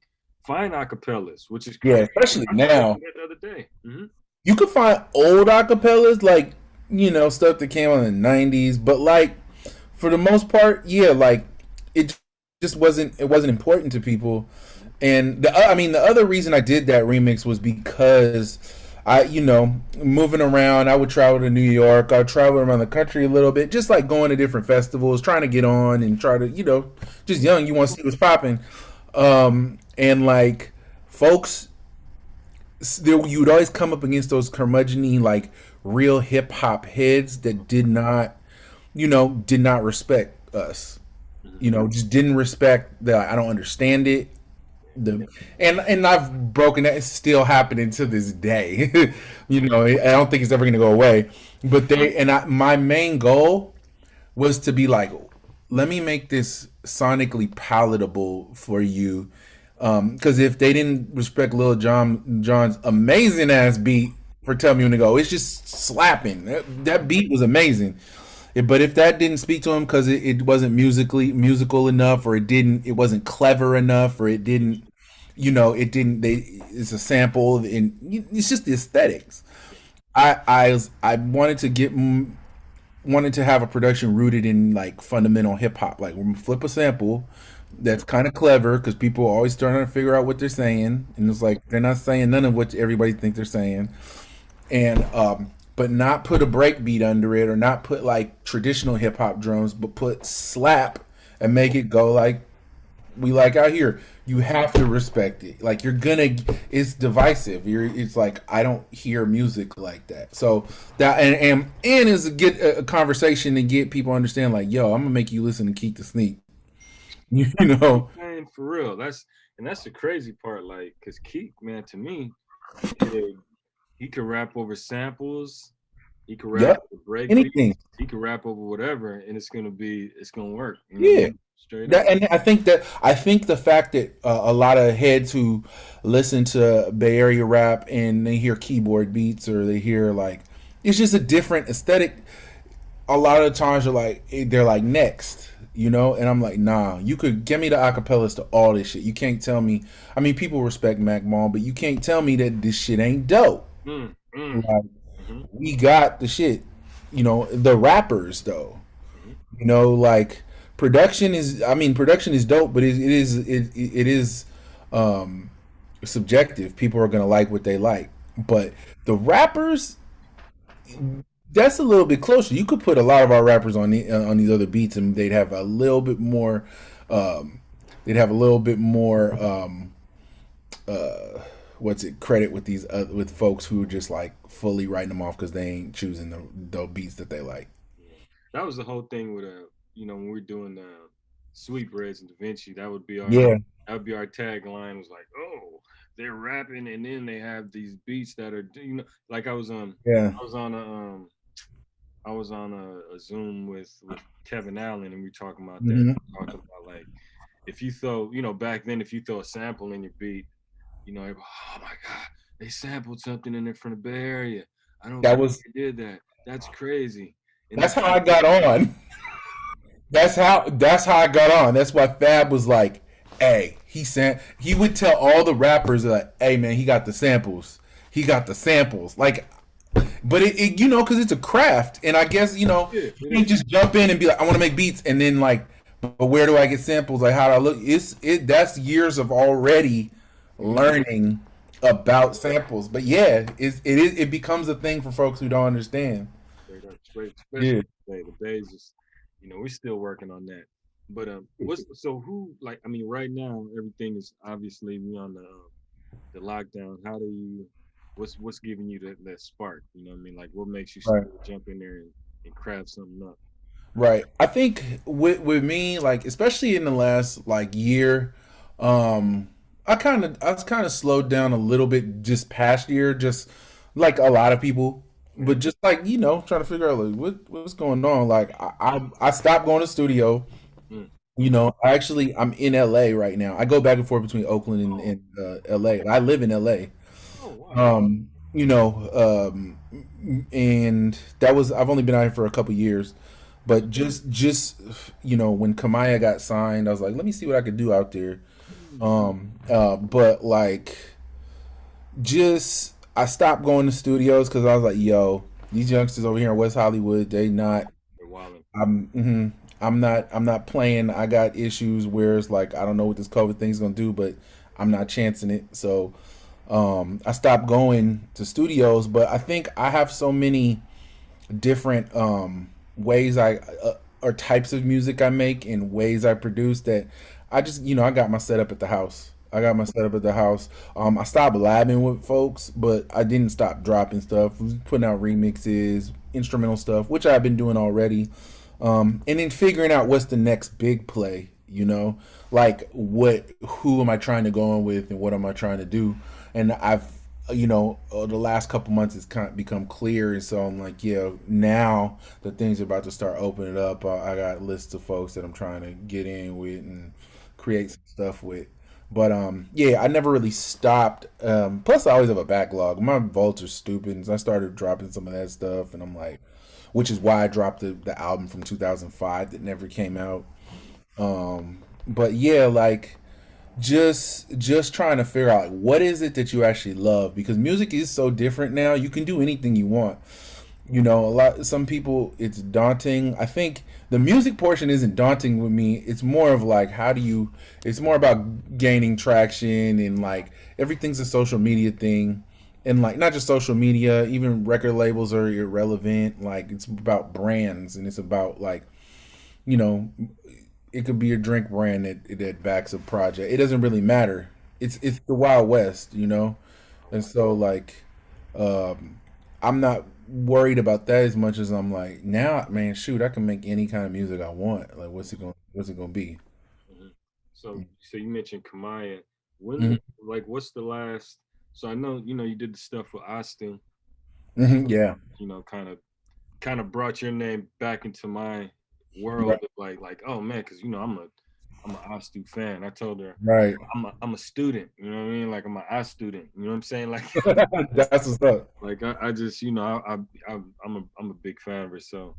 Speaker 3: find acapellas, which is
Speaker 5: Yeah,
Speaker 3: crazy.
Speaker 5: especially
Speaker 3: I
Speaker 5: now.
Speaker 3: that the other day.
Speaker 5: You could find old acapellas, like, you know, stuff that came on in the '90s, but like For the most part, yeah, like it just wasn't important to people. And I mean, the other reason I did that remix was because moving around, I would travel to New York. I would travel around the country a little bit, just like going to different festivals, trying to get on and try to, just young, you want to see what's popping. And like folks, you would always come up against those curmudgeony, like real hip hop heads that did not respect us. Just didn't respect the. I don't understand it. And I've broken that. It's still happening to this day. I don't think it's ever going to go away. But my main goal was to be like, let me make this sonically palatable for you. Because if they didn't respect John's amazing ass beat for Tell Me When to Go, it's just slapping. That beat was amazing. But if that didn't speak to him because it wasn't musical enough, or it wasn't clever enough, or it didn't, it's a sample, and it's just the aesthetics. I wanted to have a production rooted in like fundamental hip hop. Like, we're gonna flip a sample that's kind of clever because people are always trying to figure out what they're saying, and it's like they're not saying none of what everybody thinks they're saying, and but not put a break beat under it, or not put like traditional hip hop drums, but put slap and make it go like we like out here. You have to respect it. Like, it's divisive. It's like, I don't hear music like that. So that and is get a conversation and get people understand, like, yo, I'm gonna make you listen to Keek the Sneak.
Speaker 3: Man, for real. That's the crazy part. Like, cause Keek, man, to me, he could rap over samples. He could rap over break
Speaker 5: anything.
Speaker 3: Beats. He could rap over whatever, and it's gonna work.
Speaker 5: Yeah.
Speaker 3: Straight up.
Speaker 5: And I think the fact that a lot of heads who listen to Bay Area rap and they hear keyboard beats, or they hear like, it's just a different aesthetic. A lot of the times they're like next, and I'm like, nah, you could give me the acapellas to all this shit. You can't tell me. I mean, people respect Mac Mall, but you can't tell me that this shit ain't dope. Like, we got the shit. The rappers though. Like, production is dope, but it is subjective. People are gonna like what they like, but the rappers, that's a little bit closer. You could put a lot of our rappers on these other beats, and they'd have a little bit more. Credit with these with folks who are just like fully writing them off because they ain't choosing the beats that they like.
Speaker 3: That was the whole thing with when we're doing Sweetbreads and Da Vinci. That would be our tagline. Was like, oh, they're rapping, and then they have these beats that are like I was on a Zoom with Kevin Allen, and we were talking about that. Talking about, like, if you throw back then, if you throw a sample in your beat, oh my God, they sampled something in there from the Bay Area. I don't know they did that. That's crazy. And
Speaker 5: that's how I got on. That's how I got on. That's why Fab was like, hey, he would tell all the rappers, like, hey man, he got the samples. Like, but it because it's a craft, and I guess you can't just jump in and be like, I want to make beats, and then like, but where do I get samples? Like, how do I look? That's years of already learning about samples. But yeah, it becomes a thing for folks who don't understand.
Speaker 3: Especially the Bays is, we're still working on that. But right now everything is obviously we on the lockdown. How do you what's giving you that spark? Like, what makes you jump in there and craft something up?
Speaker 5: Right. I think with me, like, especially in the last like year, I kind of slowed down a little bit just past year, just like a lot of people, but just like trying to figure out like what's going on. Like, I stopped going to studio. I'm in LA right now. I go back and forth between Oakland and LA. I live in LA.
Speaker 3: Oh, wow.
Speaker 5: And I've only been out here for a couple years, but just when Kanye got signed, I was like, let me see what I could do out there. But like, I stopped going to studios because I was like, yo, these youngsters over here in West Hollywood, they're wilding. I'm not playing. I got issues where it's like I don't know what this COVID thing's gonna do, but I'm not chancing it. So I stopped going to studios. But I think I have so many different ways or types of music I make and ways I produce that I just I got my setup at the house. I got my setup at the house. I stopped labbing with folks, but I didn't stop dropping stuff. I was putting out remixes, instrumental stuff, which I've been doing already. And then figuring out what's the next big play, like who am I trying to go on with and what am I trying to do? And I've, the last couple months it's kind of become clear. And so I'm like, yeah, now the things are about to start opening up. I got lists of folks that I'm trying to get in with and create some stuff with. But yeah, I never really stopped. Plus, I always have a backlog. My vaults are stupid, and so I started dropping some of that stuff, and I'm like, which is why I dropped the album from 2005 that never came out. But yeah, like just trying to figure out like, what is it that you actually love, because music is so different now. You can do anything you want. Some people it's daunting. I think the music portion isn't daunting with me. It's more of like it's more about gaining traction, and like everything's a social media thing. And like not just social media, even record labels are irrelevant. Like it's about brands, and it's about like, you know, it could be a drink brand that backs a project. It doesn't really matter. It's the Wild West. And so like I'm not worried about that as much as I'm like, now, man, shoot, I can make any kind of music I want. Like, what's it gonna be?
Speaker 3: Mhm. So you mentioned Kamaya.
Speaker 5: Hmm.
Speaker 3: What's the last? So I know you did the stuff with Austin.
Speaker 5: Hmm. Yeah.
Speaker 3: Kind of brought your name back into my world
Speaker 5: Right.
Speaker 3: of oh man, because I'm an Austin fan. I told her
Speaker 5: Right.
Speaker 3: I'm a student. You know what I mean? Like I'm an art student. You know what I'm saying? Like
Speaker 5: That's what's up.
Speaker 3: I just I'm a big fan of her. So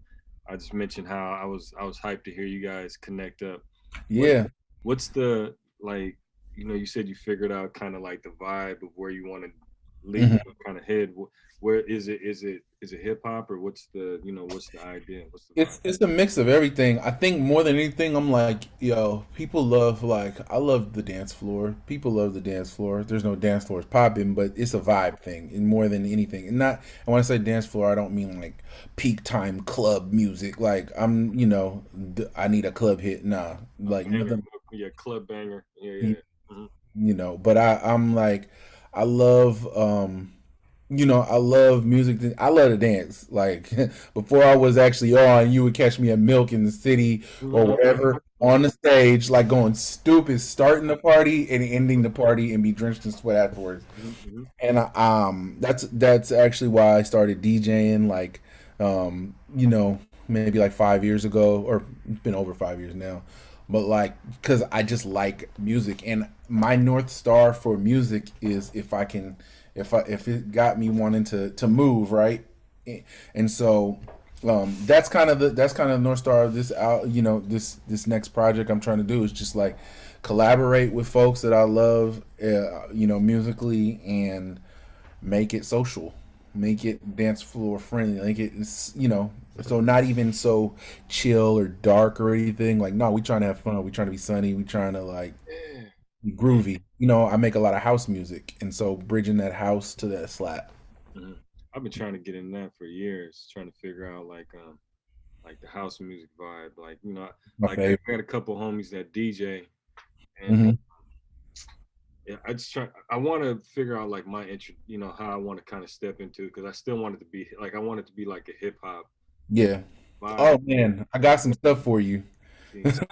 Speaker 3: I just mentioned how I was hyped to hear you guys connect up. What
Speaker 5: Yeah.
Speaker 3: what's the like? You said you figured out kind of like the vibe of where you want to lead,
Speaker 5: Mhm.
Speaker 3: kind of head. Where is it hip hop, or what's the idea? What's the vibe?
Speaker 5: It's a mix of everything. I think more than anything, I'm like, people love I love the dance floor. People love the dance floor. There's no dance floors popping, but it's a vibe thing, and more than anything. And not, and when I say dance floor, I don't mean like peak time club music. Like I need a club hit. Nah,
Speaker 3: A
Speaker 5: like
Speaker 3: banger,
Speaker 5: nothing.
Speaker 3: yeah, club banger, yeah, yeah. Mhm.
Speaker 5: But I'm like, I love I love music. I love to dance. Like before I was actually on, you would catch me at Milk in the city or whatever on the stage, like going stupid, starting the party and ending the party and be drenched in sweat afterwards.
Speaker 3: Mhm, mhm.
Speaker 5: And that's actually why I started DJing. Like, maybe like 5 years ago, or it's been over 5 years now. But like, because I just like music, and my north star for music is if I can, if it got me wanting to move right, and so that's kind of the north star of this out. This next project I'm trying to do is just like collaborate with folks that I love, musically, and make it social, make it dance floor friendly, make it so not even so chill or dark or anything. Like, no, we trying to have fun, we trying to be sunny, we trying to like
Speaker 3: Yeah,
Speaker 5: be
Speaker 3: yeah.
Speaker 5: groovy. I make a lot of house music, and so bridging that house to that slap.
Speaker 3: Mhm. I've been trying to get in that for years, trying to figure out like the house music vibe.
Speaker 5: My
Speaker 3: Like I
Speaker 5: favorite.
Speaker 3: got a couple homies that DJ, and
Speaker 5: Hmm.
Speaker 3: yeah, I want to figure out like my intro, how I want to kind of step into, because I still want it to be like I want it to be like a hip hop
Speaker 5: Yeah.
Speaker 3: vibe.
Speaker 5: Oh man, I got some stuff for you.
Speaker 3: See, so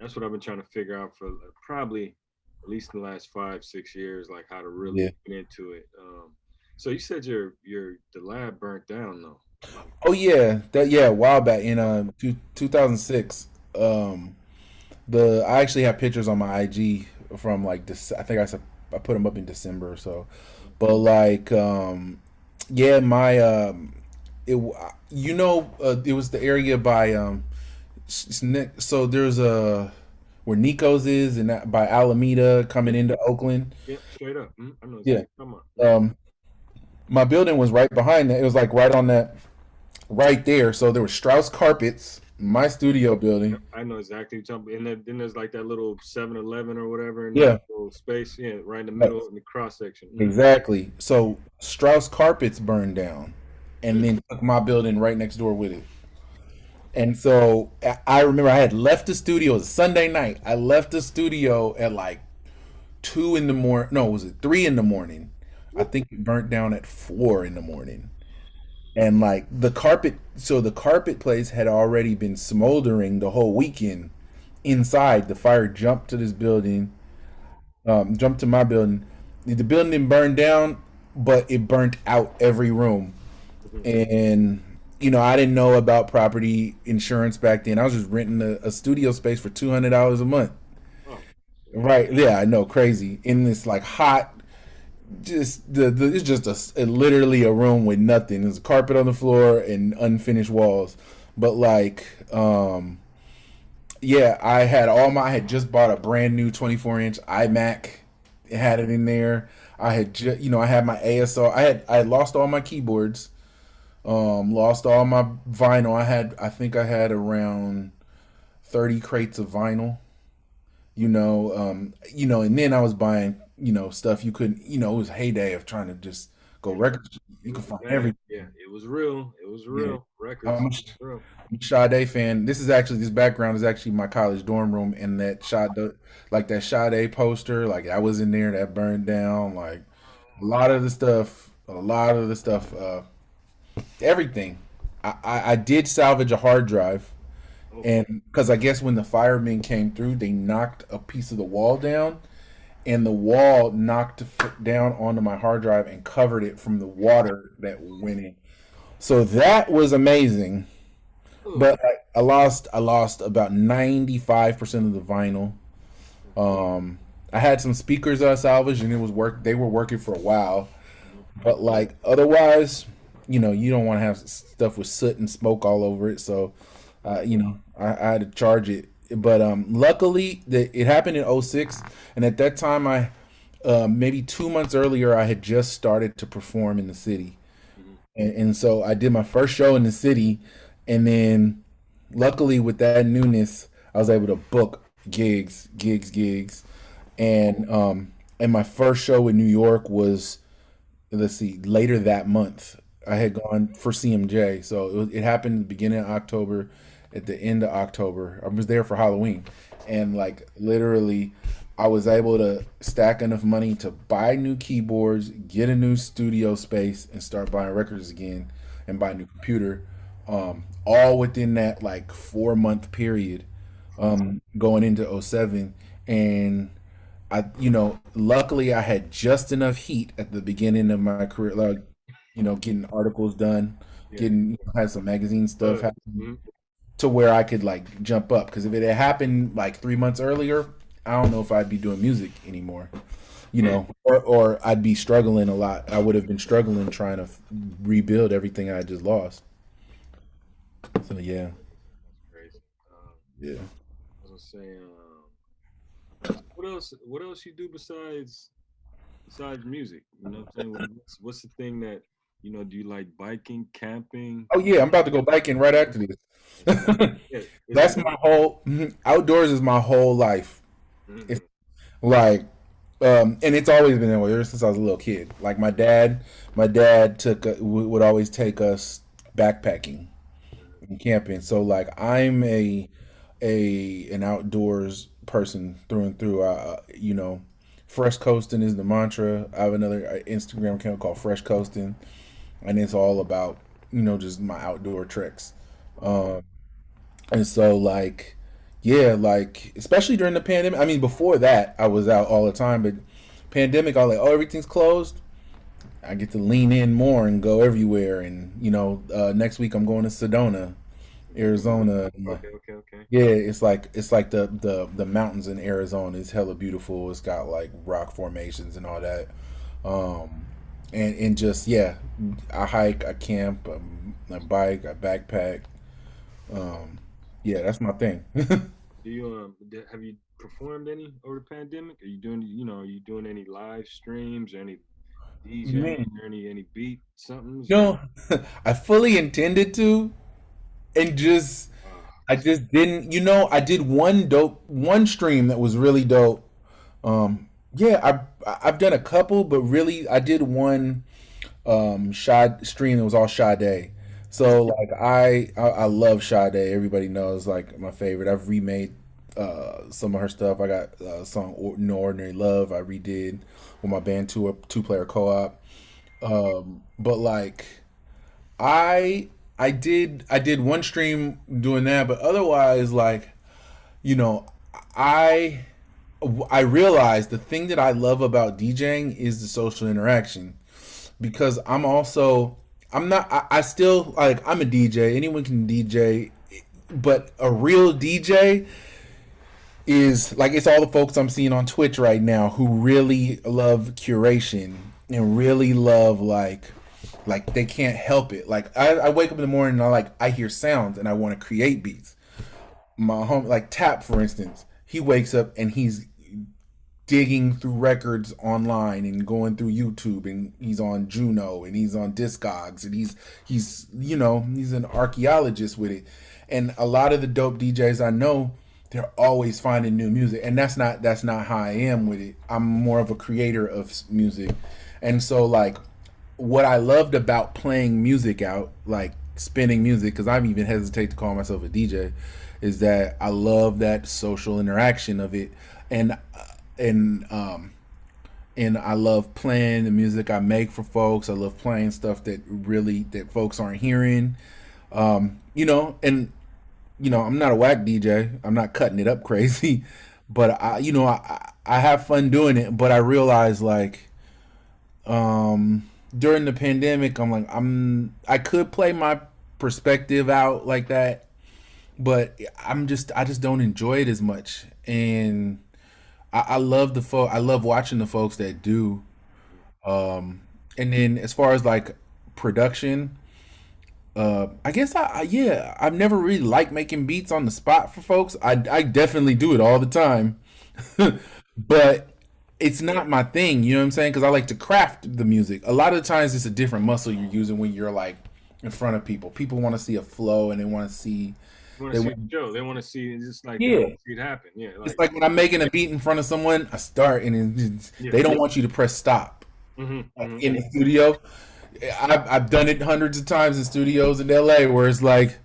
Speaker 3: that's what I've been trying to figure out for probably at least in the last 5 6 years, like how to really
Speaker 5: Yeah.
Speaker 3: get into it. So you said the lab burnt down though. Like,
Speaker 5: Oh yeah, a while back in 2006. The I actually have pictures on my IG from like this. I think I put them up in December or so. But like, yeah, my it was the area by so there's a where Nico's is, and that by Alameda coming into Oakland.
Speaker 3: yeah, straight up. I know
Speaker 5: Yeah.
Speaker 3: exactly. Come on.
Speaker 5: Um, my building was right behind that. It was like right on that, right there. So there was Strauss carpets. my studio building.
Speaker 3: I know exactly what you're talking about. And then there's like that little 7-Eleven or whatever in
Speaker 5: Yeah,
Speaker 3: that little space. Yeah, right in the
Speaker 5: right,
Speaker 3: middle in the cross section.
Speaker 5: exactly. So Strauss Carpets burned down, and then took my building right next door with it. And so I remember I had left the studio. It was a Sunday night. I left the studio at like 2 in the morning. No, was it 3 in the morning? I think it burnt down at 4 in the morning. And like the carpet, so the carpet place had already been smoldering the whole weekend inside. The fire jumped to this building, jumped to my building. The building didn't burn down, but it burnt out every room. And I didn't know about property insurance back then. I was just renting a studio space for $200 a month.
Speaker 3: Oh,
Speaker 5: Right? Yeah, I know, crazy. In this like hot, just it's just literally a room with nothing. There's a carpet on the floor and unfinished walls. But like, yeah, I had just bought a brand new 24-inch iMac. It had it in there. I had I had my ASL. I had lost all my keyboards. Lost all my vinyl. I think I had around 30 crates of vinyl. And then I was buying, stuff you couldn't, it was a heyday of trying to just go records. You
Speaker 3: it
Speaker 5: could
Speaker 3: was
Speaker 5: find
Speaker 3: bad.
Speaker 5: everything.
Speaker 3: Yeah, it was real. It was
Speaker 5: Yeah.
Speaker 3: real. Records.
Speaker 5: I'm
Speaker 3: Real.
Speaker 5: a Sade fan. This background is actually my college dorm room, and that Sade poster, like I was in there, that burned down. Like a lot of the stuff, everything. I did salvage a hard drive. And because I guess when the firemen came through, they knocked a piece of the wall down, and the wall knocked down onto my hard drive and covered it from the water that went in. So that was amazing. But I lost about 95% of the vinyl. I had some speakers I salvaged, and they were working for a while. But like otherwise, you don't want to have stuff with soot and smoke all over it. So, I had to charge it. But luckily, it happened in '06, and at that time, maybe 2 months earlier, I had just started to perform in the city, and so I did my first show in the city, and then luckily with that newness, I was able to book gigs, and my first show in New York was, let's see, later that month. I had gone for CMJ, so it happened at the beginning of October. At the end of October, I was there for Halloween, and like literally, I was able to stack enough money to buy new keyboards, get a new studio space, and start buying records again, and buy a new computer, all within that like 4 month period, going into '07. And luckily I had just enough heat at the beginning of my career, like, getting articles done, getting had some magazine stuff happen, to where I could like jump up. Because if it had happened like 3 months earlier, I don't know if I'd be doing music anymore, or I'd be struggling a lot. I would have been struggling trying to rebuild everything I just lost. So yeah,
Speaker 3: That's crazy.
Speaker 5: yeah.
Speaker 3: I was gonna say, what else? What else you do besides music? You know what I'm saying? What's the thing that do you like biking, camping?
Speaker 5: Oh yeah, I'm about to go biking right after this.
Speaker 3: Yeah,
Speaker 5: That's my whole outdoors is my whole life.
Speaker 3: Mhm.
Speaker 5: It's like, and it's always been that way ever since I was a little kid. Like my dad would always take us backpacking and camping. So like I'm an outdoors person through and through. Fresh coasting is the mantra. I have another Instagram account called Fresh Coasting, and it's all about just my outdoor treks. Um, and so like, yeah, like especially during the pandemic. I mean, before that I was out all the time, but pandemic, I was like, oh, everything's closed. I get to lean in more and go everywhere. And next week I'm going to Sedona, Arizona.
Speaker 3: Okay.
Speaker 5: Yeah, it's like the mountains in Arizona is hella beautiful. It's got like rock formations and all that. Um, and just yeah, I hike, I camp, I bike, I backpack. Um, yeah, that's my thing.
Speaker 3: Do you have you performed any over the pandemic? Are you doing are you doing any live streams or any DJing
Speaker 5: Man,
Speaker 3: or any beat somethings
Speaker 5: you
Speaker 3: or
Speaker 5: know, I fully intended to, and just
Speaker 3: uh,
Speaker 5: I just didn't. You know, I did one stream that was really dope. Yeah, I've done a couple, but really, I did one Sade stream that was all Sade. So like I love Sade. Everybody knows like my favorite. I've remade some of her stuff. I got a song No Ordinary Love I redid with my band two player co op. But like I did one stream doing that, but otherwise like you know I I realized the thing that I love about DJing is the social interaction because I'm not I still like I'm a DJ. Anyone can DJ, but a real DJ is like it's all the folks I'm seeing on Twitch right now who really love curation and really love like they can't help it. Like I wake up in the morning and I hear sounds and I want to create beats. My home like Tap for instance, he wakes up and he's digging through records online and going through YouTube and he's on Juno and he's on Discogs and he's an archaeologist with it. And a lot of the dope DJs I know, they're always finding new music and that's not how I am with it. I'm more of a creator of music. And so like what I loved about playing music out, like spinning music, because I'm even hesitate to call myself a DJ, is that I love that social interaction of it, and and I love playing the music I make for folks. I love playing stuff that folks aren't hearing, and I'm not a whack DJ. I'm not cutting it up crazy, but I have fun doing it. But I realize like during the pandemic, I could play my perspective out like that, but I just don't enjoy it as much. And I love I love watching the folks that do. And then as far as like production, I guess yeah, I've never really liked making beats on the spot for folks. I definitely do it all the time, but it's not my thing. You know what I'm saying? Because I like to craft the music. A lot of the times, it's a different muscle you're using when you're like in front of people. People want to see a flow and they want to see.
Speaker 3: They want to see the show. They want to see just like
Speaker 5: Yeah,
Speaker 3: see it happen. Yeah,
Speaker 5: it's like when I'm making a beat in front of someone, I start and they don't want you to press stop in the studio. I've done it hundreds of times in studios in LA where it's like,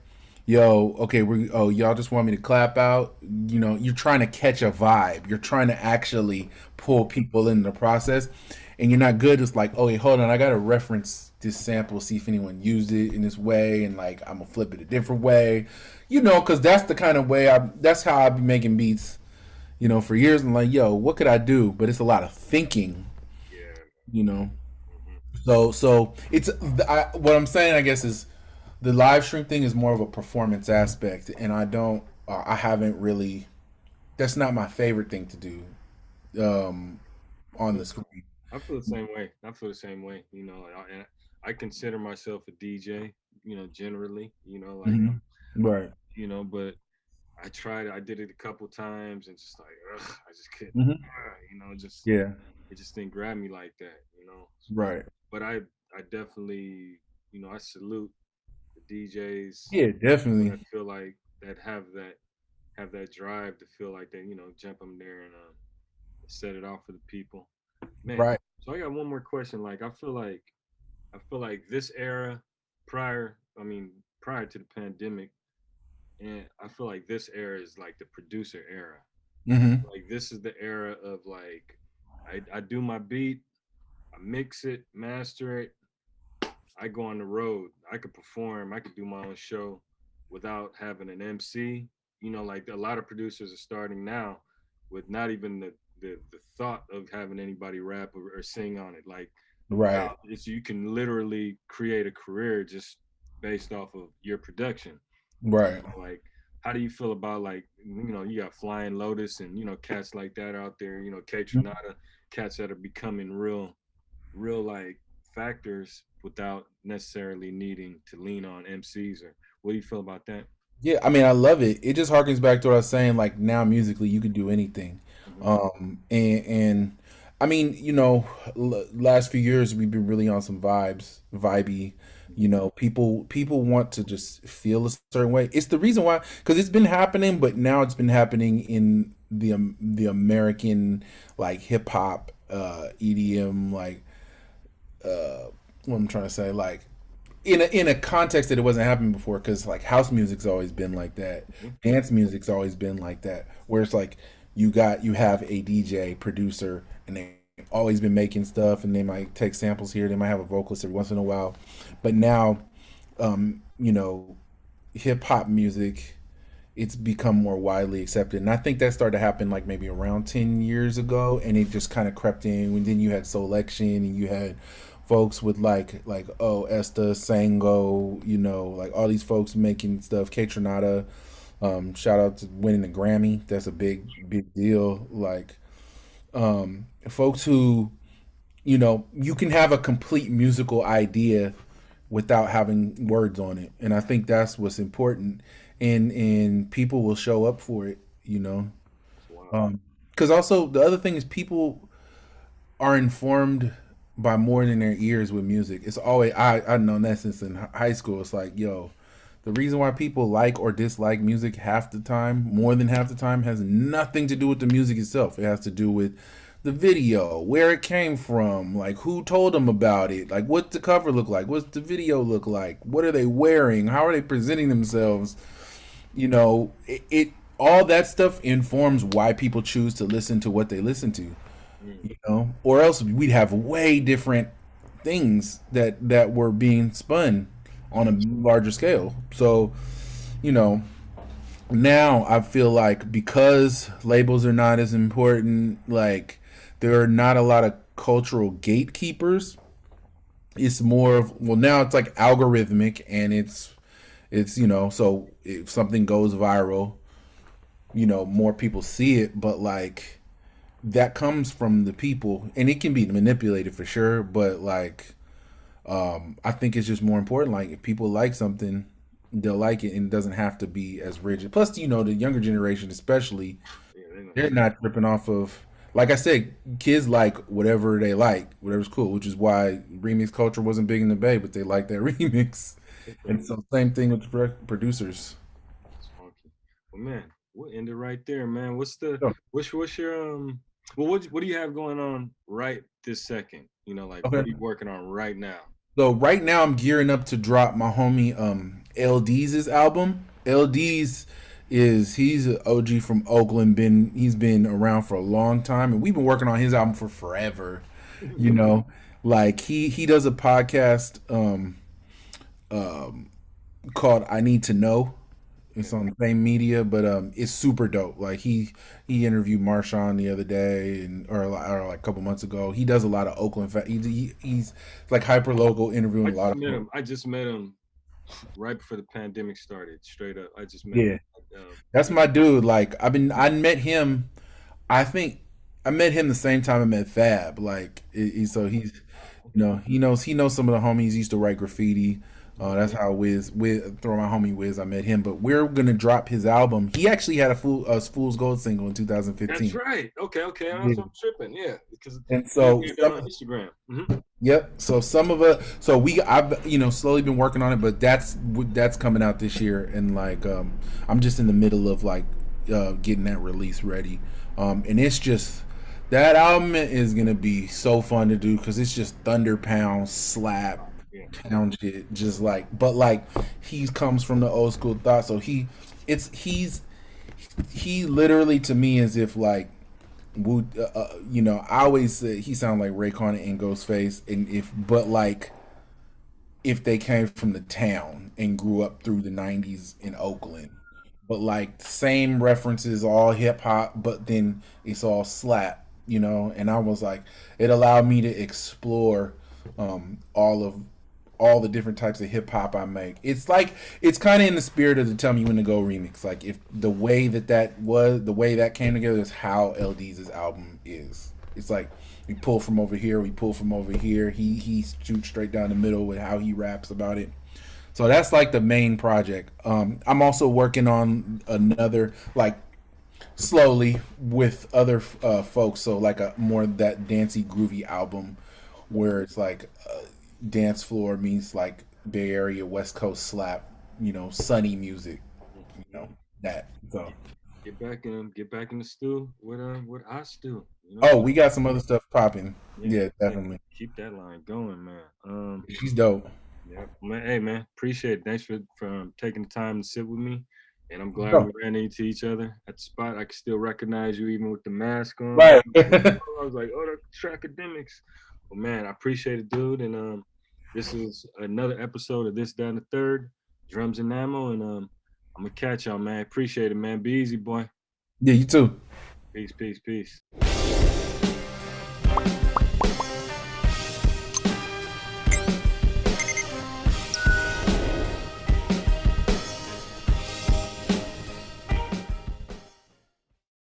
Speaker 5: yo, okay, y'all just want me to clap out. You're trying to catch a vibe. You're trying to actually pull people in the process, and you're not good. It's like, oh, wait, hold on, I gotta reference this sample, see if anyone used it in this way, and like I'm gonna flip it a different way, because that's the kind of way that's how I've been making beats, for years. And like, yo, what could I do? But it's a lot of thinking,
Speaker 3: yeah.
Speaker 5: you know. So it's what I'm saying, I guess, is the live stream thing is more of a performance aspect, and I haven't really. That's not my favorite thing to do on the screen.
Speaker 3: I feel the same way. And I consider myself a DJ. Generally,
Speaker 5: Right.
Speaker 3: but I did it a couple times, and just like, ugh, I just couldn't.
Speaker 5: Hmm.
Speaker 3: Just
Speaker 5: Yeah.
Speaker 3: it just didn't grab me like that.
Speaker 5: Right.
Speaker 3: But I definitely, I salute the DJs
Speaker 5: Yeah.
Speaker 3: that
Speaker 5: Definitely.
Speaker 3: feel like that have that drive to feel like they jump them there and set it off for the people, man.
Speaker 5: Right.
Speaker 3: So I got one more question. Like I feel like this era prior to the pandemic, and I feel like this era is like the producer era.
Speaker 5: Hmm.
Speaker 3: Like this is the era of like I do my beat, I mix it, master it, I go on the road. I could perform. I could do my own show without having an MC. Like a lot of producers are starting now with not even the thought of having anybody rap or sing on it. Like
Speaker 5: Right.
Speaker 3: now, you can literally create a career just based off of your production.
Speaker 5: Right.
Speaker 3: Like, how do you feel about like you got Flying Lotus and cats like that out there? K Tronada, cats that are becoming real like factors without necessarily needing to lean on MCs. Or what do you feel about that?
Speaker 5: Yeah, I mean, I love it. It just harkens back to what I was saying. Like now, musically, you could do anything,
Speaker 3: Hmm.
Speaker 5: and I mean, last few years we've been really on some vibey You know, people want to just feel a certain way. It's the reason why, because it's been happening, but now it's been happening in the American like hip hop, EDM, like what I'm trying to say, like in a context that it wasn't happening before, because like house music's always been like that, dance music's always been like that, where it's like you have a DJ producer and they always been making stuff, and they might take samples here, they might have a vocalist every once in a while, but now you know, hip hop music, it's become more widely accepted, and I think that started to happen like maybe around 10 years ago, and it just kind of crept in. And then you had Selection, and you had folks with like oh, Esta Sango, you know, like all these folks making stuff. K Tronada, shout out to winning the Grammy, that's a big deal. Like folks who, you know, you can have a complete musical idea without having words on it, and I think that's what's important, and people will show up for it, you know.
Speaker 3: Wow.
Speaker 5: Because also the other thing is people are informed by more than their ears with music. It's always, I've known that since in high school. It's like, yo, the reason why people like or dislike music half the time, more than half the time, has nothing to do with the music itself. It has to do with the video, where it came from, like who told them about it, like what the cover look like, what's the video look like, what are they wearing, how are they presenting themselves. You know, it all that stuff informs why people choose to listen to what they listen to. You know, or else we'd have way different things that were being spun on a larger scale. So, you know, now I feel like because labels are not as important, like there are not a lot of cultural gatekeepers. It's more of, well, now it's like algorithmic, and it's you know, so if something goes viral, you know, more people see it, but like that comes from the people, and it can be manipulated for sure, but like I think it's just more important, like if people like something, they'll like it, and it doesn't have to be as rigid. Plus, you know, the younger generation especially,
Speaker 3: Yeah,
Speaker 5: they're not tripping off of, like I said, kids like whatever they like, whatever's cool, which is why remix culture wasn't big in the Bay, but they like that remix. And so same thing with the producers.
Speaker 3: it's funky. Well, man, we'll end it right there, man. What's the
Speaker 5: Oh,
Speaker 3: what's your well, what do you have going on right this second? You know, like
Speaker 5: okay.
Speaker 3: what are you working on right now?
Speaker 5: So right now I'm gearing up to drop my homie LD's album. LD's is, he's an OG from Oakland. He's been around for a long time, and we've been working on his album for forever. You know, like he does a podcast called I Need to Know. It's on the same media, but it's super dope. Like he interviewed Marshawn the other day, and or like a couple months ago. He does a lot of Oakland. He's like hyper local, interviewing a lot of folks.
Speaker 3: I just met him right before the pandemic started. Straight up, I just met him.
Speaker 5: Yeah, that's my dude. Like I met him. I think I met him the same time I met Fab. Like so he's, you know, he knows some of the homies. He used to write graffiti. That's how Wiz throw my homie Wiz. I met him, but we're gonna drop his album. He actually had a Fool's Gold single in 2015.
Speaker 3: That's right. Okay.
Speaker 5: Yeah.
Speaker 3: I'm tripping. Yeah, because
Speaker 5: And so
Speaker 3: you did on Instagram.
Speaker 5: yep. So some of it. So I've, you know, slowly been working on it, but that's coming out this year, and like I'm just in the middle of like getting that release ready. And it's just, that album is gonna be so fun to do because it's just thunder pound slap
Speaker 3: Yeah.
Speaker 5: town shit, just like, but like he comes from the old school thought, so he literally to me as if like you know, I always say he sounds like Raycon and Ghostface, and but like if they came from the town and grew up through the 90s in Oakland, but like same references, all hip hop, but then it's all slap, you know. And I was like, it allowed me to explore all the different types of hip hop I make. It's like, it's kind of in the spirit of the Tell Me When to Go remix. Like if the way that came together is how LD's album is. It's like we pull from over here, we pull from over here. He shoots straight down the middle with how he raps about it. So that's like the main project. I'm also working on another, like slowly with other folks. So like a more that dancey groovy album where it's like dance floor means like Bay Area, West Coast slap, sunny music, that. So.
Speaker 3: Get back in the stew with our stew.
Speaker 5: Oh, we got some other stuff popping. Yeah, definitely.
Speaker 3: Keep that line going, man.
Speaker 5: She's dope.
Speaker 3: Yeah, man. Hey, man, appreciate it. Thanks for taking the time to sit with me, and I'm glad
Speaker 5: Oh.
Speaker 3: we ran into each other at the spot. I can still recognize you even with the mask on.
Speaker 5: Right.
Speaker 3: I was like, oh, that's Trackademicks. Well, man, I appreciate it, dude. And this is another episode of This, That, and the Third, Drums and Ammo, and I'm gonna catch y'all, man. Appreciate it, man. Be easy, boy.
Speaker 5: Yeah, you too.
Speaker 3: Peace, peace, peace.